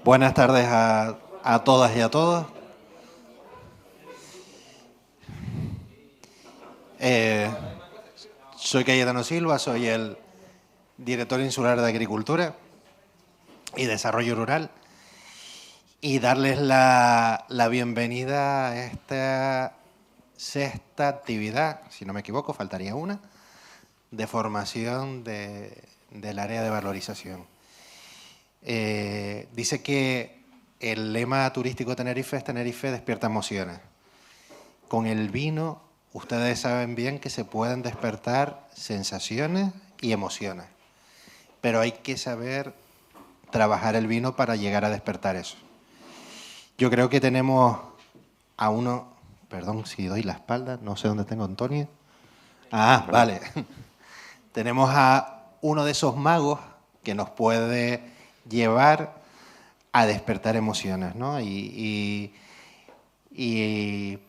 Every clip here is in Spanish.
Buenas tardes a todas y a todos. Soy Cayetano Silva, soy el director insular de Agricultura y Desarrollo Rural, y darles la bienvenida a esta sexta actividad, si no me equivoco, faltaría una, de formación del área de valorización. Dice que el lema turístico Tenerife es Tenerife despierta emociones. Con el vino, ustedes saben bien que se pueden despertar sensaciones y emociones, pero hay que saber trabajar el vino para llegar a despertar eso. Yo creo que tenemos a uno, perdón si doy la espalda, no sé dónde tengo a Antonio. Ah, vale. Tenemos a uno de esos magos que nos puede llevar a despertar emociones, ¿no? Y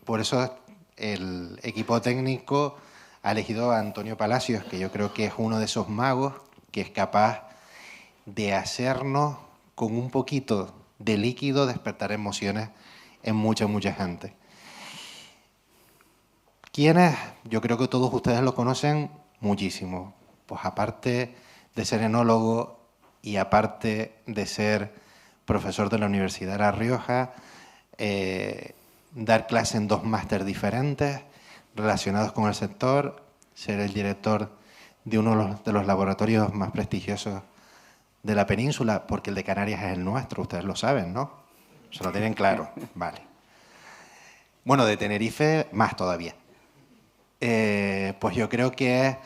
por eso el equipo técnico ha elegido a Antonio Palacios, que yo creo que es uno de esos magos que es capaz de hacernos con un poquito de líquido despertar emociones en mucha gente. ¿Quiénes? Yo creo que todos ustedes lo conocen muchísimo. Pues aparte de ser enólogo y aparte de ser profesor de la Universidad de La Rioja, dar clase en 2 máster diferentes relacionados con el sector, ser el director de uno de los laboratorios más prestigiosos de la península, porque el de Canarias es el nuestro, ustedes lo saben, ¿no? Se lo tienen claro, vale. Bueno, de Tenerife más todavía. Pues yo creo que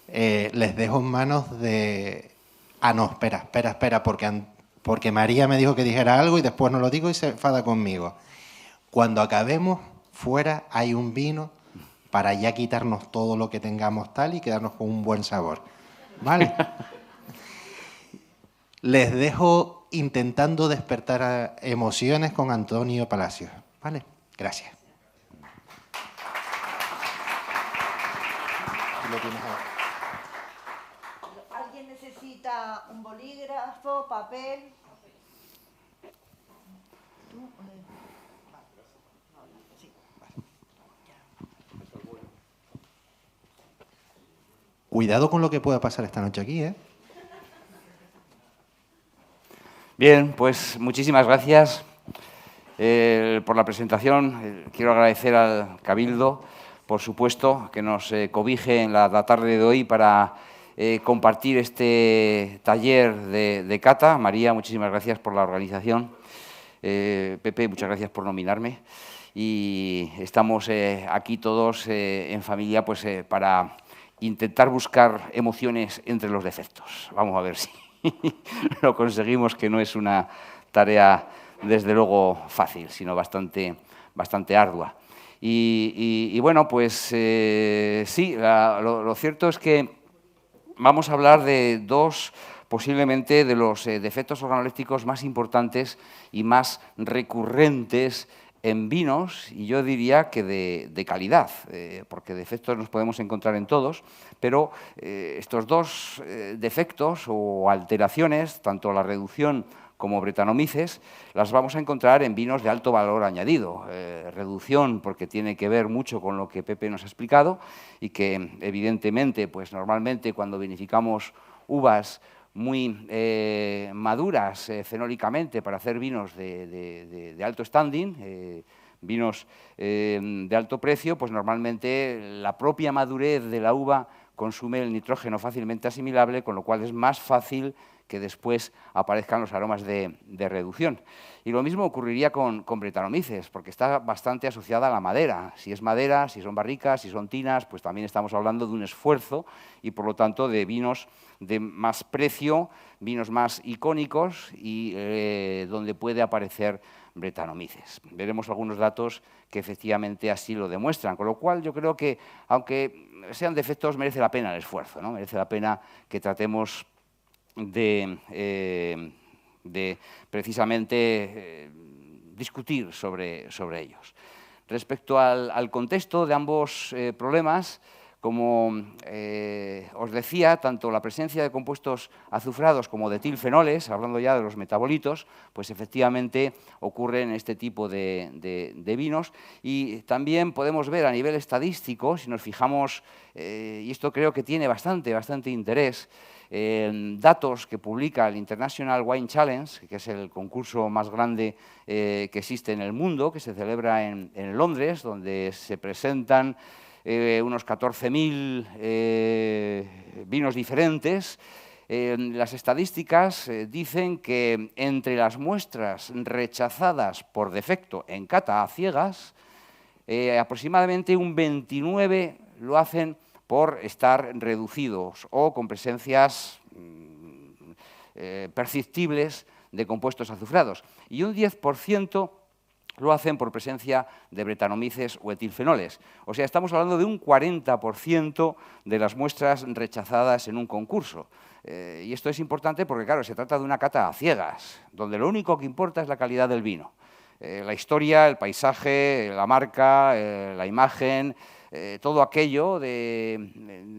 les dejo en manos de... Ah, no, espera, porque María me dijo que dijera algo y después no lo digo y se enfada conmigo. Cuando acabemos, fuera hay un vino para ya quitarnos todo lo que tengamos tal y quedarnos con un buen sabor. ¿Vale? Les dejo intentando despertar emociones con Antonio Palacios. ¿Vale? Gracias. ¿Alguien necesita un bolígrafo, papel? Cuidado con lo que pueda pasar esta noche aquí, ¿eh? Bien, pues muchísimas gracias por la presentación. Quiero agradecer al Cabildo, por supuesto, que nos cobije en la tarde de hoy para compartir este taller de cata. María, muchísimas gracias por la organización. Pepe, muchas gracias por nominarme. Y estamos aquí todos en familia pues, para intentar buscar emociones entre los defectos. Vamos a ver si lo conseguimos, que no es una tarea, desde luego, fácil, sino bastante ardua. Y bueno, pues sí, lo cierto es que vamos a hablar de dos, posiblemente, de los defectos organolépticos más importantes y más recurrentes en vinos, y yo diría que de calidad, porque defectos nos podemos encontrar en todos, pero estos dos defectos o alteraciones, tanto la reducción como Brettanomyces, las vamos a encontrar en vinos de alto valor añadido. Reducción porque tiene que ver mucho con lo que Pepe nos ha explicado y que, evidentemente, pues normalmente cuando vinificamos uvas muy maduras fenólicamente para hacer vinos de alto standing, vinos de alto precio, pues normalmente la propia madurez de la uva consume el nitrógeno fácilmente asimilable, con lo cual es más fácil que después aparezcan los aromas de reducción. Y lo mismo ocurriría con Brettanomyces, porque está bastante asociada a la madera. Si es madera, si son barricas, si son tinas, pues también estamos hablando de un esfuerzo y, por lo tanto, de vinos de más precio, vinos más icónicos y donde puede aparecer Brettanomyces. Veremos algunos datos que efectivamente así lo demuestran, con lo cual yo creo que, aunque sean defectos, merece la pena el esfuerzo, ¿no? Merece la pena que tratemos de precisamente discutir sobre ellos. Respecto al contexto de ambos problemas, como os decía, tanto la presencia de compuestos azufrados como de etilfenoles, hablando ya de los metabolitos, pues efectivamente ocurre en este tipo de vinos. Y también podemos ver a nivel estadístico, si nos fijamos, y esto creo que tiene bastante interés, datos que publica el International Wine Challenge, que es el concurso más grande que existe en el mundo, que se celebra en Londres, donde se presentan unos 14.000 vinos diferentes. Las estadísticas dicen que entre las muestras rechazadas por defecto en cata a ciegas, aproximadamente un 29 lo hacen por estar reducidos o con presencias perceptibles de compuestos azufrados. Y un 10% lo hacen por presencia de bretanomices o etilfenoles. O sea, estamos hablando de un 40% de las muestras rechazadas en un concurso. Y esto es importante porque, claro, se trata de una cata a ciegas, donde lo único que importa es la calidad del vino. La historia, el paisaje, la marca, la imagen, todo aquello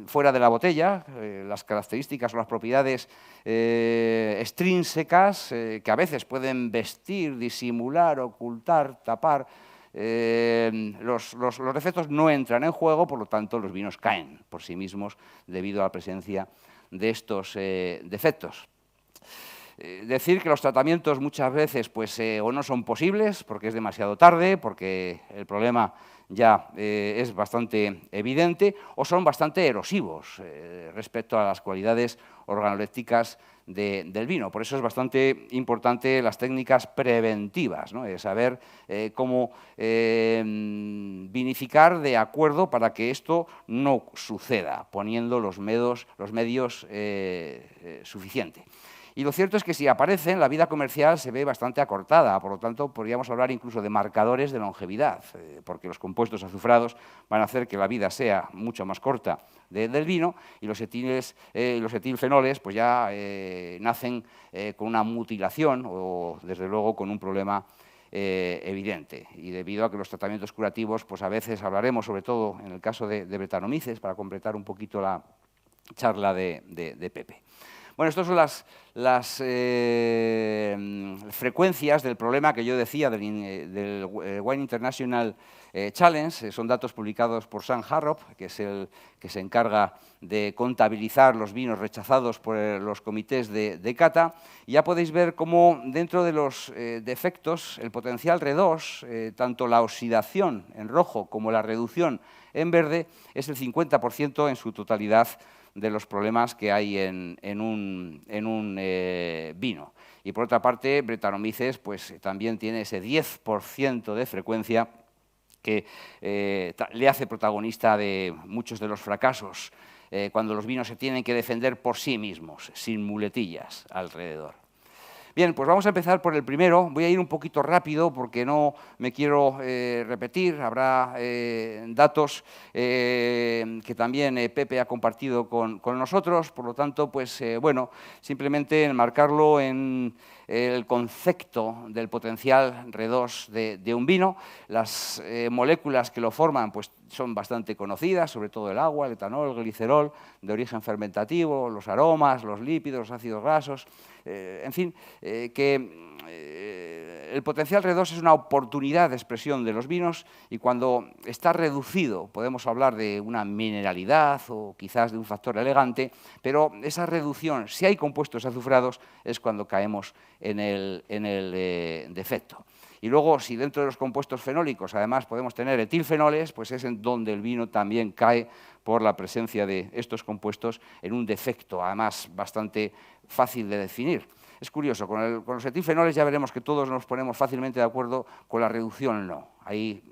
fuera de la botella, las características o las propiedades extrínsecas que a veces pueden vestir, disimular, ocultar, tapar. Los defectos no entran en juego, por lo tanto los vinos caen por sí mismos debido a la presencia de estos defectos. Decir que los tratamientos muchas veces pues, o no son posibles porque es demasiado tarde, porque el problema ya es bastante evidente, o son bastante erosivos respecto a las cualidades organolépticas del vino. Por eso es bastante importante las técnicas preventivas, ¿no? Saber cómo vinificar de acuerdo para que esto no suceda, poniendo los medios suficientes. Y lo cierto es que si aparecen, la vida comercial se ve bastante acortada, por lo tanto, podríamos hablar incluso de marcadores de longevidad, porque los compuestos azufrados van a hacer que la vida sea mucho más corta del vino y los etilfenoles pues ya nacen con una mutilación o, desde luego, con un problema evidente. Y debido a que los tratamientos curativos, pues a veces hablaremos, sobre todo en el caso de bretanomices, para completar un poquito la charla de Pepe. Bueno, estas son las frecuencias del problema que yo decía del Wine International Challenge. Son datos publicados por Sam Harrop, que es el que se encarga de contabilizar los vinos rechazados por los comités de cata. Y ya podéis ver cómo dentro de los defectos, el potencial R2, tanto la oxidación en rojo como la reducción en verde, es el 50% en su totalidad de los problemas que hay en un vino. Y por otra parte, bretanomices pues, también tiene ese 10% de frecuencia que le hace protagonista de muchos de los fracasos cuando los vinos se tienen que defender por sí mismos, sin muletillas alrededor. Bien, pues vamos a empezar por el primero. Voy a ir un poquito rápido porque no me quiero repetir. Habrá datos que también Pepe ha compartido con nosotros. Por lo tanto, pues bueno, simplemente enmarcarlo en el concepto del potencial R2 de un vino. Las moléculas que lo forman pues, son bastante conocidas, sobre todo el agua, el etanol, el glicerol, de origen fermentativo, los aromas, los lípidos, los ácidos grasos, en fin, que el potencial R2 es una oportunidad de expresión de los vinos y cuando está reducido podemos hablar de una mineralidad o quizás de un factor elegante, pero esa reducción, si hay compuestos azufrados, es cuando caemos en el defecto. Y luego, si dentro de los compuestos fenólicos además podemos tener etilfenoles, pues es en donde el vino también cae por la presencia de estos compuestos en un defecto, además bastante fácil de definir. Es curioso, con los etilfenoles ya veremos que todos nos ponemos fácilmente de acuerdo, con la reducción no. Hay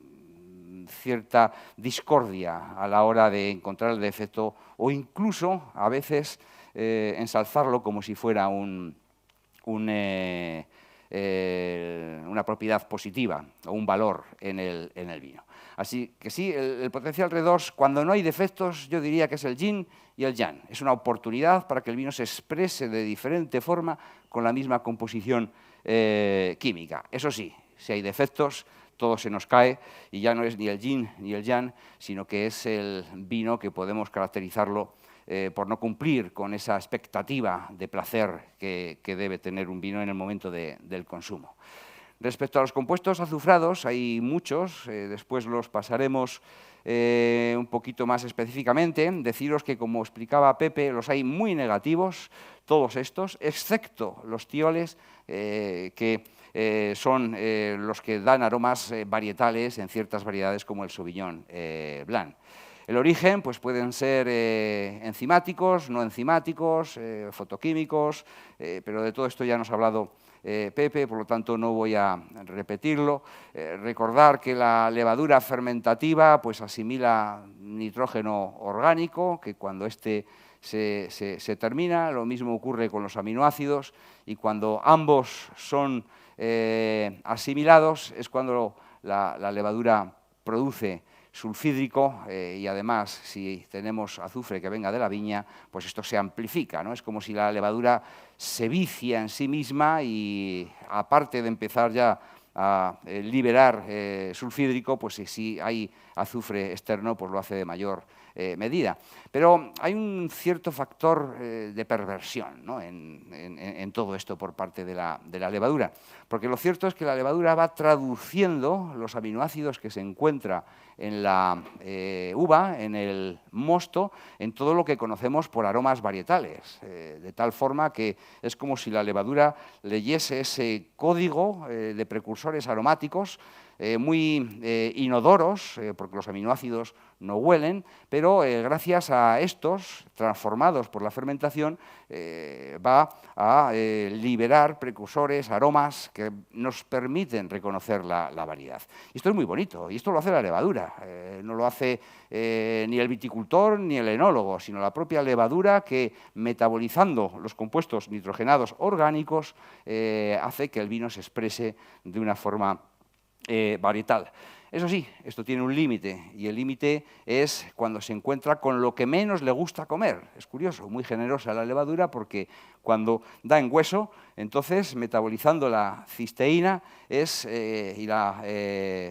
cierta discordia a la hora de encontrar el defecto o incluso a veces ensalzarlo como si fuera una propiedad positiva o un valor en el vino. Así que sí, el potencial R2, cuando no hay defectos, yo diría que es el yin y el yang. Es una oportunidad para que el vino se exprese de diferente forma con la misma composición química. Eso sí, si hay defectos, todo se nos cae y ya no es ni el yin ni el yang, sino que es el vino que podemos caracterizarlo por no cumplir con esa expectativa de placer que debe tener un vino en el momento del consumo. Respecto a los compuestos azufrados, hay muchos, después los pasaremos un poquito más específicamente. Deciros que, como explicaba Pepe, los hay muy negativos, todos estos, excepto los tioles, que son los que dan aromas varietales en ciertas variedades como el Sauvignon Blanc. El origen pues pueden ser enzimáticos, no enzimáticos, fotoquímicos, pero de todo esto ya nos ha hablado Pepe, por lo tanto no voy a repetirlo. Recordar que la levadura fermentativa pues asimila nitrógeno orgánico, que cuando este se termina, lo mismo ocurre con los aminoácidos, y cuando ambos son asimilados es cuando la levadura produce sulfídrico y además si tenemos azufre que venga de la viña, pues esto se amplifica, ¿no? Es como si la levadura se vicia en sí misma y aparte de empezar ya a liberar sulfídrico, pues si hay azufre externo, pues lo hace de mayor medida. Pero hay un cierto factor de perversión, ¿no? en todo esto por parte de la levadura, porque lo cierto es que la levadura va traduciendo los aminoácidos que se encuentra en la uva, en el mosto, en todo lo que conocemos por aromas varietales, de tal forma que es como si la levadura leyese ese código de precursores aromáticos muy inodoros, porque los aminoácidos no huelen, pero gracias a estos, transformados por la fermentación, va a liberar precursores, aromas que nos permiten reconocer la variedad. Y esto es muy bonito, y esto lo hace la levadura, no lo hace ni el viticultor ni el enólogo, sino la propia levadura que, metabolizando los compuestos nitrogenados orgánicos, hace que el vino se exprese de una forma varietal. Eso sí, esto tiene un límite, y el límite es cuando se encuentra con lo que menos le gusta comer. Es curioso, muy generosa la levadura, porque cuando da en hueso, entonces metabolizando la cisteína y la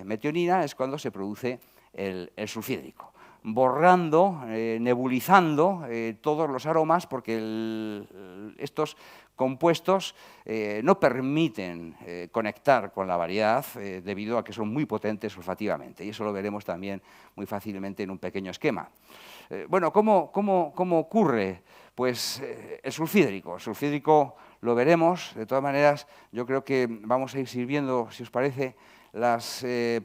metionina es cuando se produce el sulfídrico, borrando, nebulizando todos los aromas, porque estos compuestos no permiten conectar con la variedad debido a que son muy potentes olfativamente, y eso lo veremos también muy fácilmente en un pequeño esquema. Bueno, ¿cómo ocurre? Pues el sulfídrico lo veremos. De todas maneras, yo creo que vamos a ir sirviendo, si os parece, la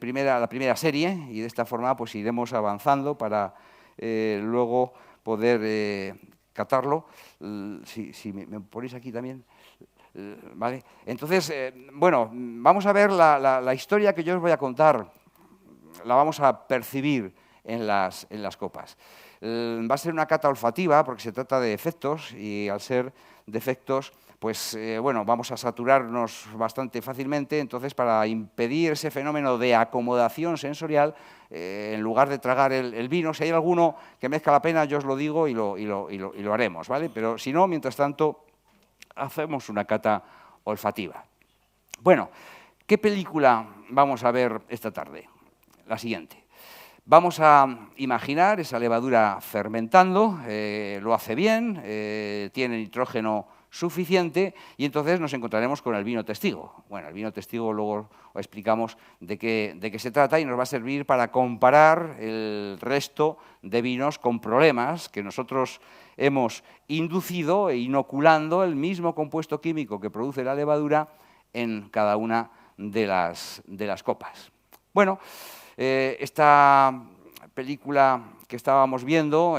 primera serie, y de esta forma pues iremos avanzando para luego poder catarlo. Si me ponéis aquí también, ¿vale? Entonces, bueno, vamos a ver la historia que yo os voy a contar, la vamos a percibir en las copas. Va a ser una cata olfativa porque se trata de efectos, y al ser de efectos, pues bueno, vamos a saturarnos bastante fácilmente. Entonces, para impedir ese fenómeno de acomodación sensorial, en lugar de tragar el vino, si hay alguno que merezca la pena, yo os lo digo y lo haremos, ¿vale? Pero si no, mientras tanto, hacemos una cata olfativa. Bueno, ¿qué película vamos a ver esta tarde? La siguiente. Vamos a imaginar esa levadura fermentando, lo hace bien, tiene nitrógeno suficiente, y entonces nos encontraremos con el vino testigo. Bueno, el vino testigo luego os explicamos de qué se trata, y nos va a servir para comparar el resto de vinos con problemas que nosotros hemos inducido, inoculando el mismo compuesto químico que produce la levadura en cada una de las copas. Bueno, esta película que estábamos viendo,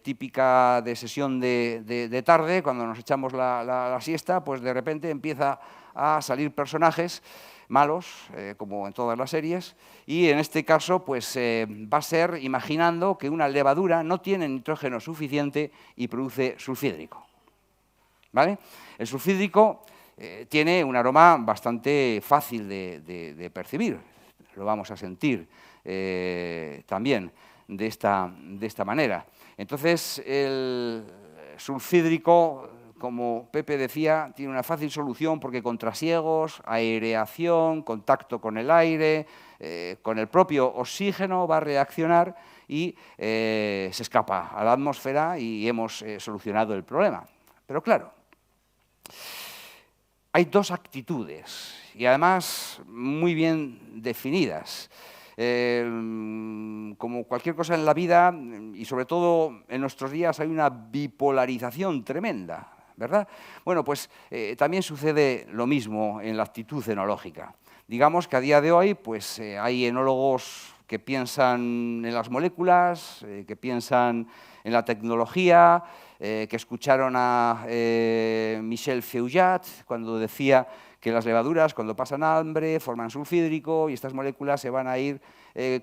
típica de sesión de tarde, cuando nos echamos la siesta, pues de repente empieza a salir personajes malos, como en todas las series, y en este caso pues va a ser imaginando que una levadura no tiene nitrógeno suficiente y produce sulfídrico, ¿vale? El sulfídrico tiene un aroma bastante fácil de percibir, lo vamos a sentir también de esta manera. Entonces, el sulfídrico como Pepe decía, tiene una fácil solución porque con trasiegos, aireación, contacto con el aire, con el propio oxígeno va a reaccionar y se escapa a la atmósfera y hemos solucionado el problema. Pero claro, hay dos actitudes y además muy bien definidas. Como cualquier cosa en la vida, y sobre todo en nuestros días, hay una bipolarización tremenda, ¿verdad? Bueno, pues también sucede lo mismo en la actitud enológica. Digamos que a día de hoy pues, hay enólogos que piensan en las moléculas, que piensan en la tecnología, que escucharon a Michel Feuillade cuando decía que las levaduras, cuando pasan hambre, forman sulfídrico y estas moléculas se van a ir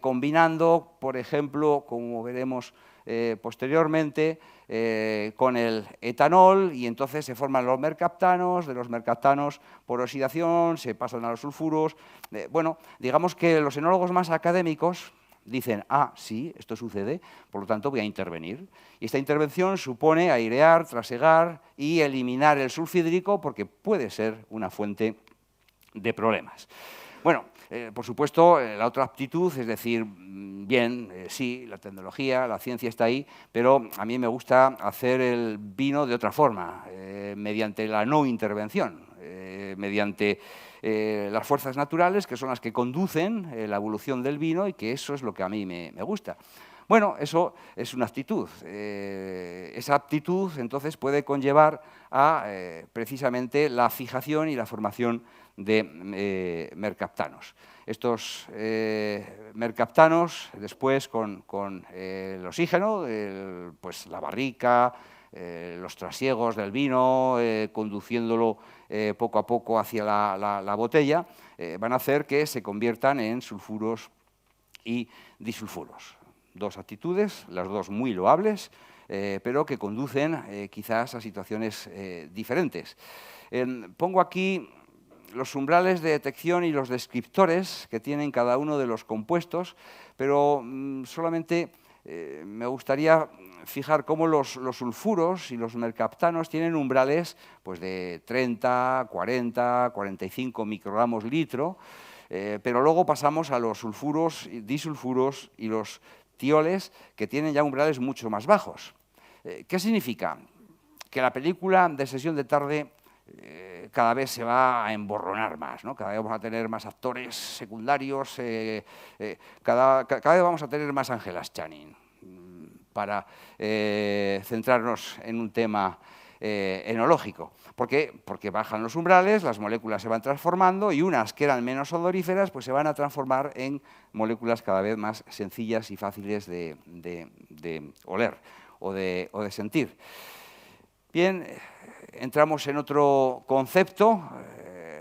combinando, por ejemplo, como veremos posteriormente, con el etanol y entonces se forman los mercaptanos, de los mercaptanos por oxidación se pasan a los sulfuros. Bueno, digamos que los enólogos más académicos dicen, ah, sí, esto sucede, por lo tanto voy a intervenir. Y esta intervención supone airear, trasegar y eliminar el sulfídrico porque puede ser una fuente de problemas. Bueno, por supuesto, la otra aptitud es decir, bien, sí, la tecnología, la ciencia está ahí, pero a mí me gusta hacer el vino de otra forma, mediante la no intervención, mediante las fuerzas naturales, que son las que conducen la evolución del vino y que eso es lo que a mí me gusta. Bueno, eso es una actitud. Esa aptitud, entonces, puede conllevar a precisamente la fijación y la formación de mercaptanos. Estos mercaptanos, después, con el oxígeno, pues la barrica, los trasiegos del vino, conduciéndolo poco a poco hacia la botella, van a hacer que se conviertan en sulfuros y disulfuros. Dos actitudes, las dos muy loables, pero que conducen quizás a situaciones diferentes. Pongo aquí los umbrales de detección y los descriptores que tienen cada uno de los compuestos, pero solamente me gustaría fijar cómo los sulfuros y los mercaptanos tienen umbrales pues, de 30, 40, 45 microgramos litro, pero luego pasamos a los sulfuros, disulfuros y los tioles que tienen ya umbrales mucho más bajos. ¿Qué significa? Que la película de Sesión de tarde cada vez se va a emborronar más, ¿no? Cada vez vamos a tener más actores secundarios, cada vez vamos a tener más Ángelas Channing para centrarnos en un tema enológico. ¿Por qué? Porque bajan los umbrales, las moléculas se van transformando y unas que eran menos odoríferas pues se van a transformar en moléculas cada vez más sencillas y fáciles de oler o de sentir. Bien, entramos en otro concepto,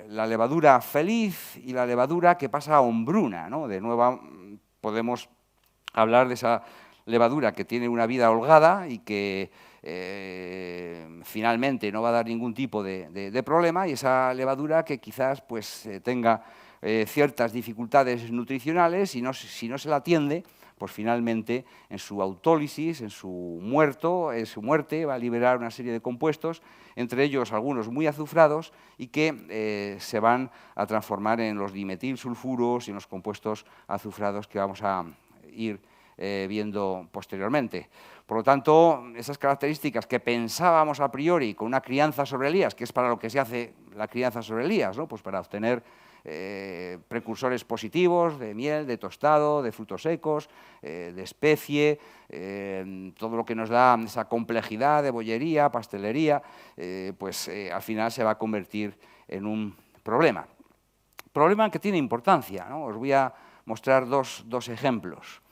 la levadura feliz y la levadura que pasa a hombruna, ¿no? De nuevo podemos hablar de esa levadura que tiene una vida holgada y que finalmente no va a dar ningún tipo de problema, y esa levadura que quizás pues, tenga ciertas dificultades nutricionales y si no se la atiende, pues finalmente en su autólisis, en su muerte, va a liberar una serie de compuestos, entre ellos algunos muy azufrados y que se van a transformar en los dimetilsulfuros y en los compuestos azufrados que vamos a ir viendo posteriormente. Por lo tanto, esas características que pensábamos a priori con una crianza sobre Elías, que es para lo que se hace la crianza sobre Elías, ¿no? Pues para obtener precursores positivos de miel, de tostado, de frutos secos, de especie, todo lo que nos da esa complejidad de bollería, pastelería, pues al final se va a convertir en un problema. Problema que tiene importancia, ¿no? Os voy a mostrar dos ejemplos.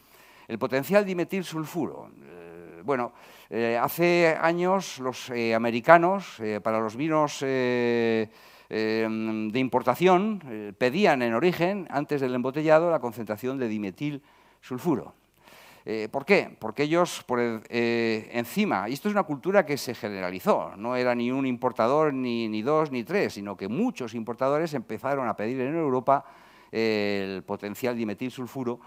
El potencial dimetilsulfuro. Bueno, hace años los americanos, para los vinos de importación, pedían en origen, antes del embotellado, la concentración de dimetilsulfuro. ¿Por qué? Porque ellos, encima, y esto es una cultura que se generalizó, no era ni un importador, ni dos, ni tres, sino que muchos importadores empezaron a pedir en Europa el potencial dimetilsulfuro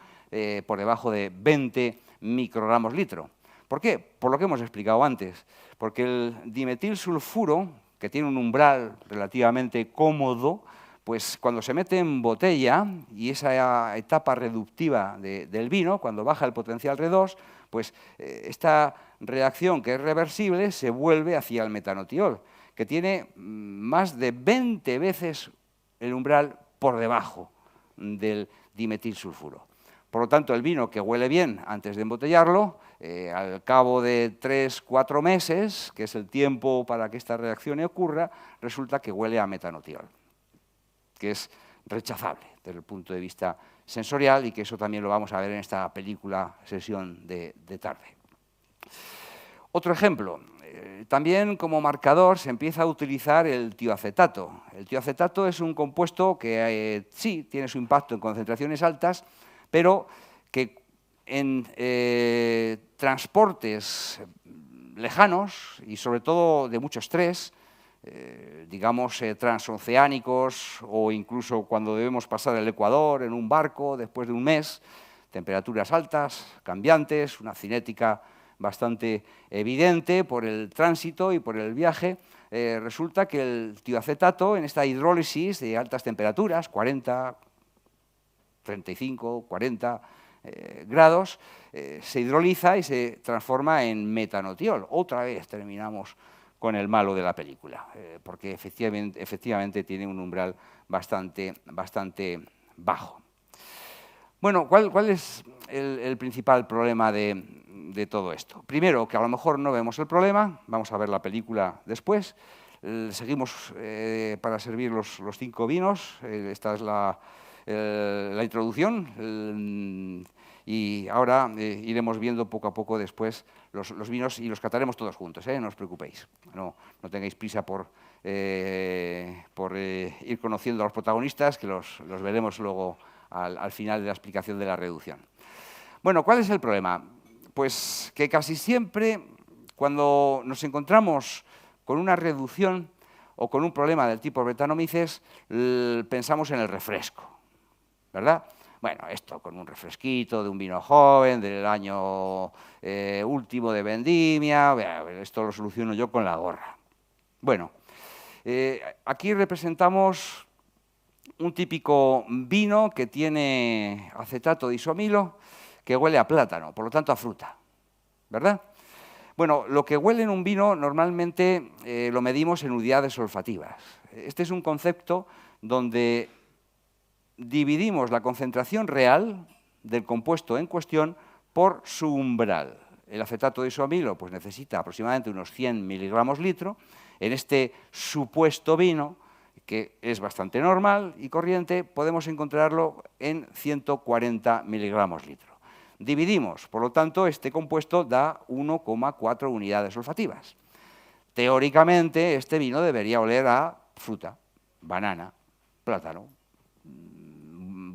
por debajo de 20 microgramos litro. ¿Por qué? Por lo que hemos explicado antes. Porque el dimetilsulfuro, que tiene un umbral relativamente cómodo, pues cuando se mete en botella y esa etapa reductiva del vino, cuando baja el potencial R2, pues esta reacción que es reversible se vuelve hacia el metanotiol, que tiene más de 20 veces el umbral por debajo del dimetilsulfuro. Por lo tanto, el vino que huele bien antes de embotellarlo, al cabo de 3-4 meses, que es el tiempo para que esta reacción ocurra, resulta que huele a metanotiol, que es rechazable desde el punto de vista sensorial y que eso también lo vamos a ver en esta película Sesión de tarde. Otro ejemplo, también como marcador se empieza a utilizar el tioacetato. El tioacetato es un compuesto que sí tiene su impacto en concentraciones altas, pero que en transportes lejanos y sobre todo de mucho estrés, digamos transoceánicos o incluso cuando debemos pasar el Ecuador en un barco después de un mes, temperaturas altas, cambiantes, una cinética bastante evidente por el tránsito y por el viaje, resulta que el tioacetato en esta hidrólisis de altas temperaturas, 40, 35, 40 grados, se hidroliza y se transforma en metanotiol. Otra vez terminamos con el malo de la película, porque efectivamente tiene un umbral bastante bajo. Bueno, ¿cuál es el principal problema de todo esto? Primero, que a lo mejor no vemos el problema, vamos a ver la película después. Seguimos para servir los 5 vinos, esta es la introducción, y ahora iremos viendo poco a poco después los vinos y los cataremos todos juntos, no os preocupéis, no tengáis prisa por ir conociendo a los protagonistas, que los veremos luego al final de la explicación de la reducción. Bueno, ¿cuál es el problema? Pues que casi siempre cuando nos encontramos con una reducción o con un problema del tipo Brettanomyces, pensamos en el refresco, ¿verdad? Bueno, esto con un refresquito de un vino joven, del año último de vendimia, esto lo soluciono yo con la gorra. Bueno, aquí representamos un típico vino que tiene acetato de isomilo, que huele a plátano, por lo tanto a fruta, ¿verdad? Bueno, lo que huele en un vino normalmente lo medimos en unidades olfativas. Este es un concepto donde dividimos la concentración real del compuesto en cuestión por su umbral. El acetato de isomilo pues, necesita aproximadamente unos 100 miligramos litro. En este supuesto vino, que es bastante normal y corriente, podemos encontrarlo en 140 miligramos litro. Dividimos, por lo tanto, este compuesto da 1,4 unidades olfativas. Teóricamente, este vino debería oler a fruta, banana, plátano,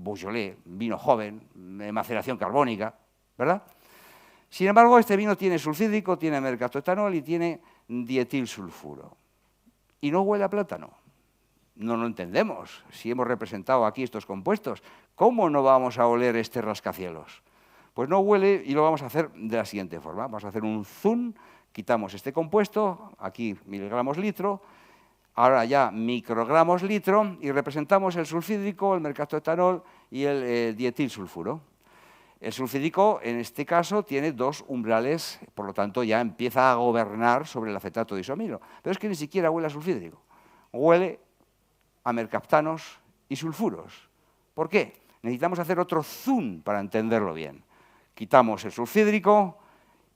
Beaujolais, vino joven, maceración carbónica, ¿verdad? Sin embargo, este vino tiene sulfídrico, tiene mercaptoetanol y tiene dietilsulfuro. Y no huele a plátano. No lo entendemos. Si hemos representado aquí estos compuestos, ¿cómo no vamos a oler este rascacielos? Pues no huele y lo vamos a hacer de la siguiente forma. Vamos a hacer un zoom, quitamos este compuesto, aquí miligramos litro, ahora ya microgramos litro y representamos el sulfídrico, el mercaptoetanol y el dietilsulfuro. El sulfídrico, en este caso, tiene 2 umbrales, por lo tanto ya empieza a gobernar sobre el acetato de isomilo. Pero es que ni siquiera huele a sulfídrico, huele a mercaptanos y sulfuros. ¿Por qué? Necesitamos hacer otro zoom para entenderlo bien. Quitamos el sulfídrico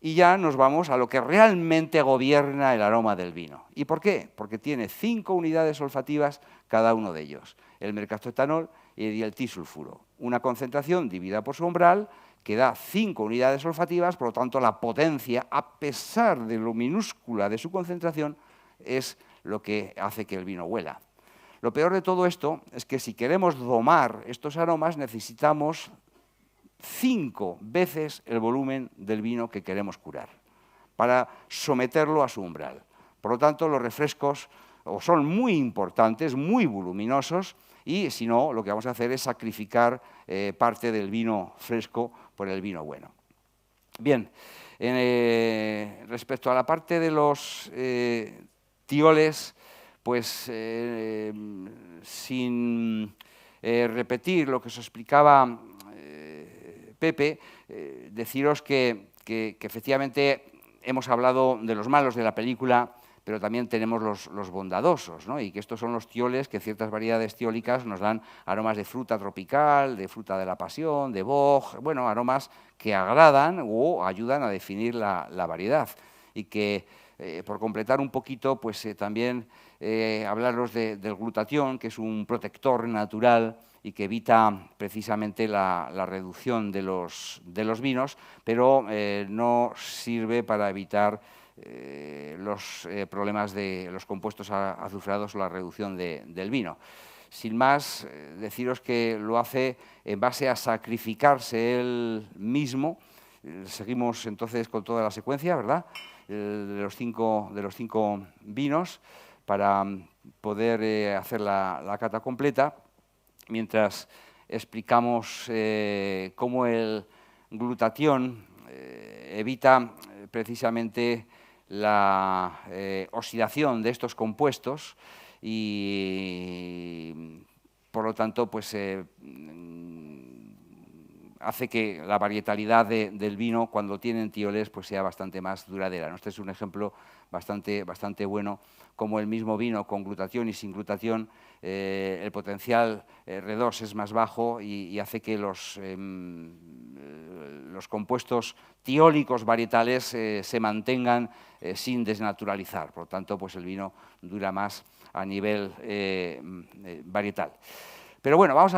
y ya nos vamos a lo que realmente gobierna el aroma del vino. ¿Y por qué? Porque tiene 5 unidades olfativas cada uno de ellos, el mercaptoetanol y el dietilsulfuro. Una concentración dividida por su umbral que da 5 unidades olfativas, por lo tanto la potencia, a pesar de lo minúscula de su concentración, es lo que hace que el vino huela. Lo peor de todo esto es que si queremos domar estos aromas necesitamos 5 veces el volumen del vino que queremos curar para someterlo a su umbral. Por lo tanto, los refrescos son muy importantes, muy voluminosos, y si no, lo que vamos a hacer es sacrificar parte del vino fresco por el vino bueno. Bien, respecto a la parte de los tioles, pues sin repetir lo que os explicaba Pepe, deciros que efectivamente hemos hablado de los malos de la película, pero también tenemos los bondadosos, ¿no? Y que estos son los tioles, que ciertas variedades tiólicas nos dan aromas de fruta tropical, de fruta de la pasión, de boj, bueno, aromas que agradan o ayudan a definir la variedad. Y que, por completar un poquito, pues también hablaros del glutatión, que es un protector natural y que evita precisamente la reducción de los vinos, pero no sirve para evitar los problemas de los compuestos azufrados o la reducción del vino. Sin más, deciros que lo hace en base a sacrificarse él mismo. Seguimos entonces con toda la secuencia, ¿verdad?, de los cinco vinos para poder hacer la cata completa, mientras explicamos cómo el glutatión evita precisamente la oxidación de estos compuestos y, por lo tanto, pues hace que la varietalidad del vino, cuando tienen tioles, pues sea bastante más duradera, ¿no? Este es un ejemplo bastante bueno, como el mismo vino con glutatión y sin glutatión, el potencial redox es más bajo y hace que los compuestos tiólicos varietales se mantengan sin desnaturalizar. Por lo tanto, pues el vino dura más a nivel varietal. Pero bueno, vamos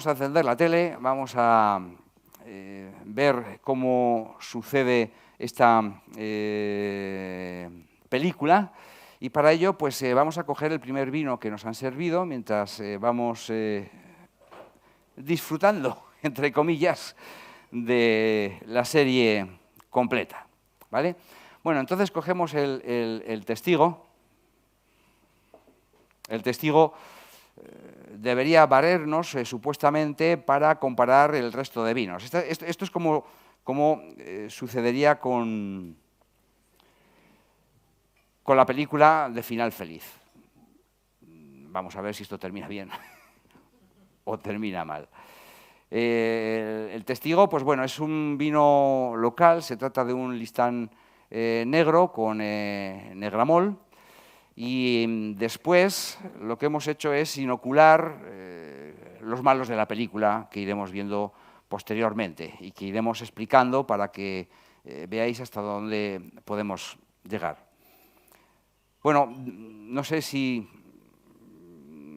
a encender la tele, vamos a ver cómo sucede esta película, y para ello pues vamos a coger el primer vino que nos han servido mientras vamos disfrutando, entre comillas, de la serie completa, ¿vale? Bueno, entonces cogemos el testigo. El testigo debería valernos supuestamente para comparar el resto de vinos. Esto es como sucedería con la película de Final Feliz. Vamos a ver si esto termina bien o termina mal. El testigo, pues bueno, es un vino local, se trata de un listán negro con negramol. Y después lo que hemos hecho es inocular los malos de la película, que iremos viendo posteriormente y que iremos explicando para que veáis hasta dónde podemos llegar. Bueno, no sé si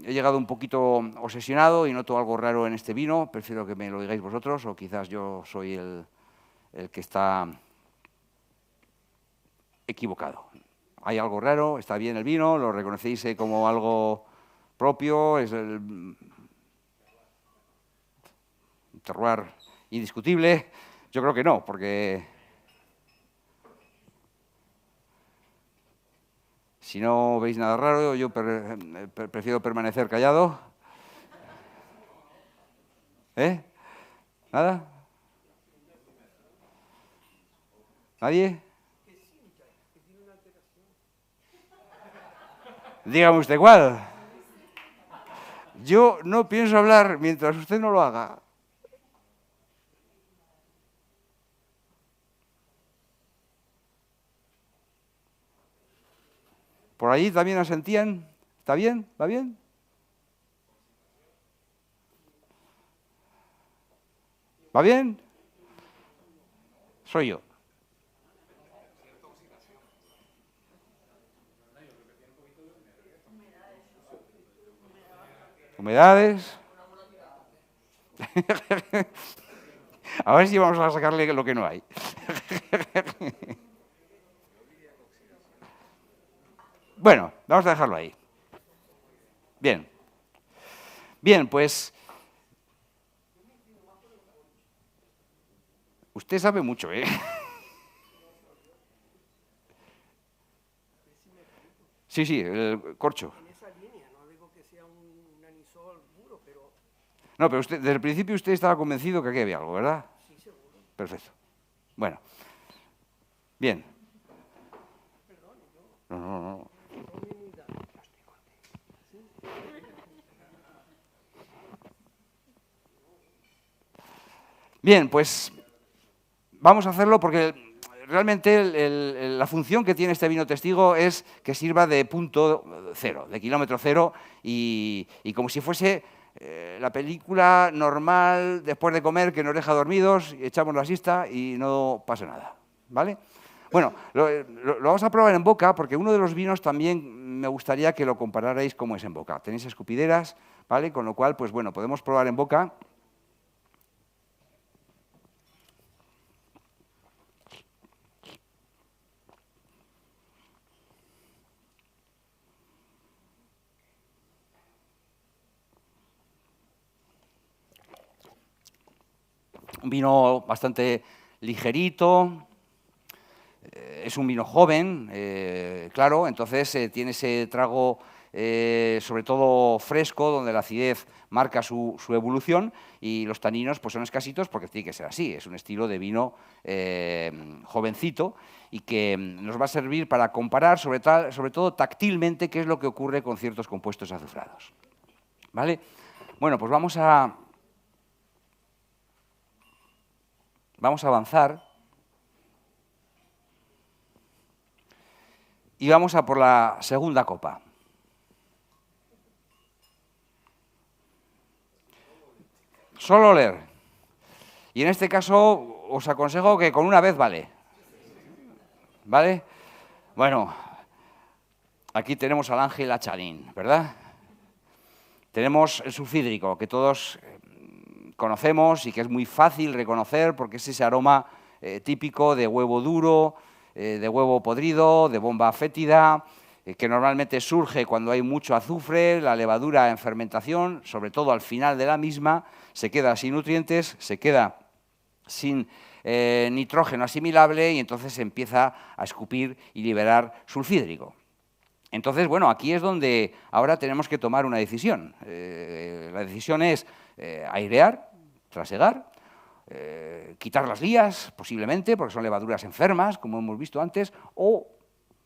he llegado un poquito obsesionado y noto algo raro en este vino, prefiero que me lo digáis vosotros, o quizás yo soy el que está equivocado. Hay algo raro, está bien el vino, lo reconocéis como algo propio, es el terroir indiscutible. Yo creo que no, porque si no veis nada raro, yo prefiero permanecer callado. ¿Nada? ¿Nadie? Dígame usted cuál. Yo no pienso hablar mientras usted no lo haga. ¿Por allí también asentían? ¿Está bien? ¿Va bien? ¿Va bien? Soy yo. Humedades. A ver si vamos a sacarle lo que no hay. Bueno, vamos a dejarlo ahí. Bien. Bien, pues usted sabe mucho, ¿eh? Sí, el corcho. No, pero usted, desde el principio usted estaba convencido que aquí había algo, ¿verdad? Sí, seguro. Perfecto. Bueno, bien. No. Bien, pues vamos a hacerlo porque realmente la función que tiene este vino testigo es que sirva de punto cero, de kilómetro cero, y como si fuese la película normal después de comer que nos deja dormidos, echamos la siesta y no pasa nada, ¿vale? Bueno, lo vamos a probar en boca porque uno de los vinos también me gustaría que lo compararais cómo es en boca. Tenéis escupideras, ¿vale? Con lo cual, pues bueno, podemos probar en boca. Un vino bastante ligerito, es un vino joven, claro, entonces tiene ese trago sobre todo fresco, donde la acidez marca su evolución y los taninos pues son escasitos porque tiene que ser así, es un estilo de vino jovencito y que nos va a servir para comparar sobre todo táctilmente qué es lo que ocurre con ciertos compuestos azufrados. ¿Vale? Bueno, pues vamos a avanzar y vamos a por la segunda copa. Solo oler. Y en este caso os aconsejo que con una vez vale. ¿Vale? Bueno, aquí tenemos al Ángel Achalín, ¿verdad? Tenemos el sulfídrico, que todos conocemos y que es muy fácil reconocer porque es ese aroma típico de huevo duro, de huevo podrido, de bomba fétida, que normalmente surge cuando hay mucho azufre, la levadura en fermentación, sobre todo al final de la misma, se queda sin nutrientes, se queda sin nitrógeno asimilable y entonces se empieza a escupir y liberar sulfídrico. Entonces, bueno, aquí es donde ahora tenemos que tomar una decisión. La decisión es airear, trasegar, quitar las lías, posiblemente, porque son levaduras enfermas, como hemos visto antes, o,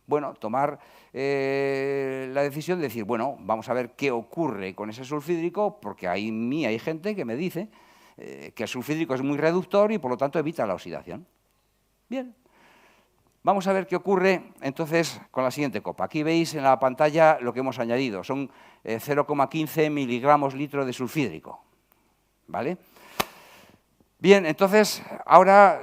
bueno, tomar la decisión de decir, bueno, vamos a ver qué ocurre con ese sulfídrico, porque hay gente que me dice que el sulfídrico es muy reductor y, por lo tanto, evita la oxidación. Bien. Vamos a ver qué ocurre entonces con la siguiente copa. Aquí veis en la pantalla lo que hemos añadido. Son 0,15 miligramos litro de sulfídrico. ¿Vale? Bien, entonces ahora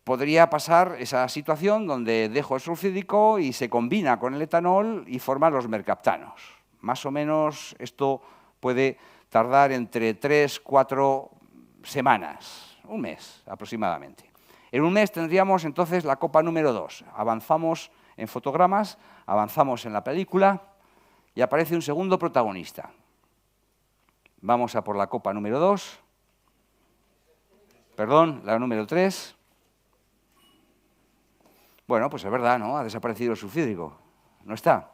podría pasar esa situación donde dejo el sulfídrico y se combina con el etanol y forma los mercaptanos. Más o menos esto puede tardar entre 3-4 semanas, un mes aproximadamente. En un mes tendríamos entonces la copa número 2. Avanzamos en fotogramas, avanzamos en la película y aparece un segundo protagonista. Vamos a por la copa número 2. Perdón, la número 3. Bueno, pues es verdad, ¿no? Ha desaparecido el sulfídrico. No está.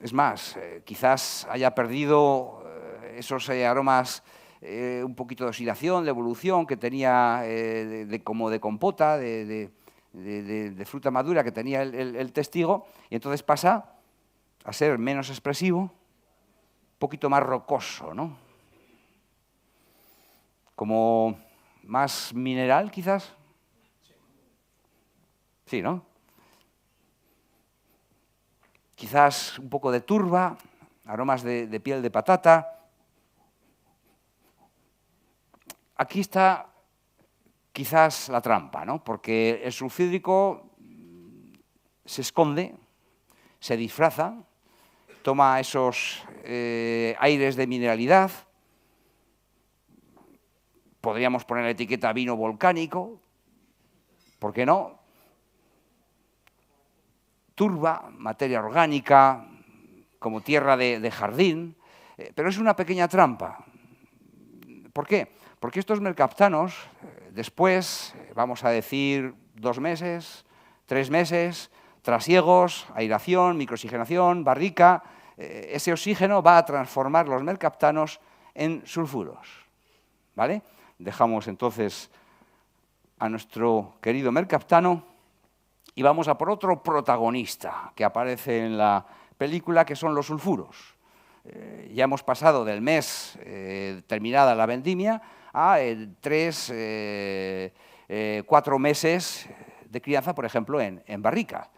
Es más, quizás haya perdido esos aromas un poquito de oxidación, de evolución que tenía como de compota, de fruta madura que tenía el testigo, y entonces pasa a ser menos expresivo, un poquito más rocoso, ¿no? Como más mineral, quizás. Sí, ¿no? Quizás un poco de turba, aromas de piel de patata. Aquí está quizás la trampa, ¿no? Porque el sulfídrico se esconde, se disfraza, toma esos aires de mineralidad. Podríamos poner la etiqueta vino volcánico, ¿por qué no? Turba, materia orgánica, como tierra de jardín, pero es una pequeña trampa. ¿Por qué? Porque estos mercaptanos, después, vamos a decir 2 meses, 3 meses, trasiegos, aireación, microoxigenación, barrica, ese oxígeno va a transformar los mercaptanos en sulfuros, ¿vale? Dejamos entonces a nuestro querido Mercaptano y vamos a por otro protagonista que aparece en la película, que son los sulfuros. Ya hemos pasado del mes terminada la vendimia a 3, 4 meses de crianza, por ejemplo, en barrica.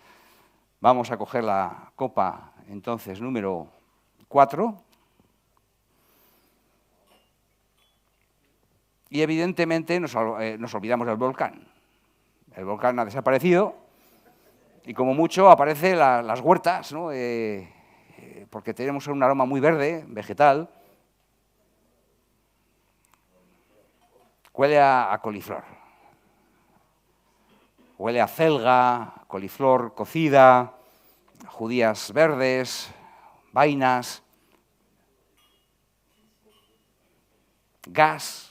Vamos a coger la copa, entonces, número 4. Y evidentemente nos olvidamos del volcán. El volcán ha desaparecido y como mucho aparecen las huertas, ¿no? Porque tenemos un aroma muy verde, vegetal. Huele a coliflor. Huele a celga, coliflor cocida, judías verdes, vainas, gas.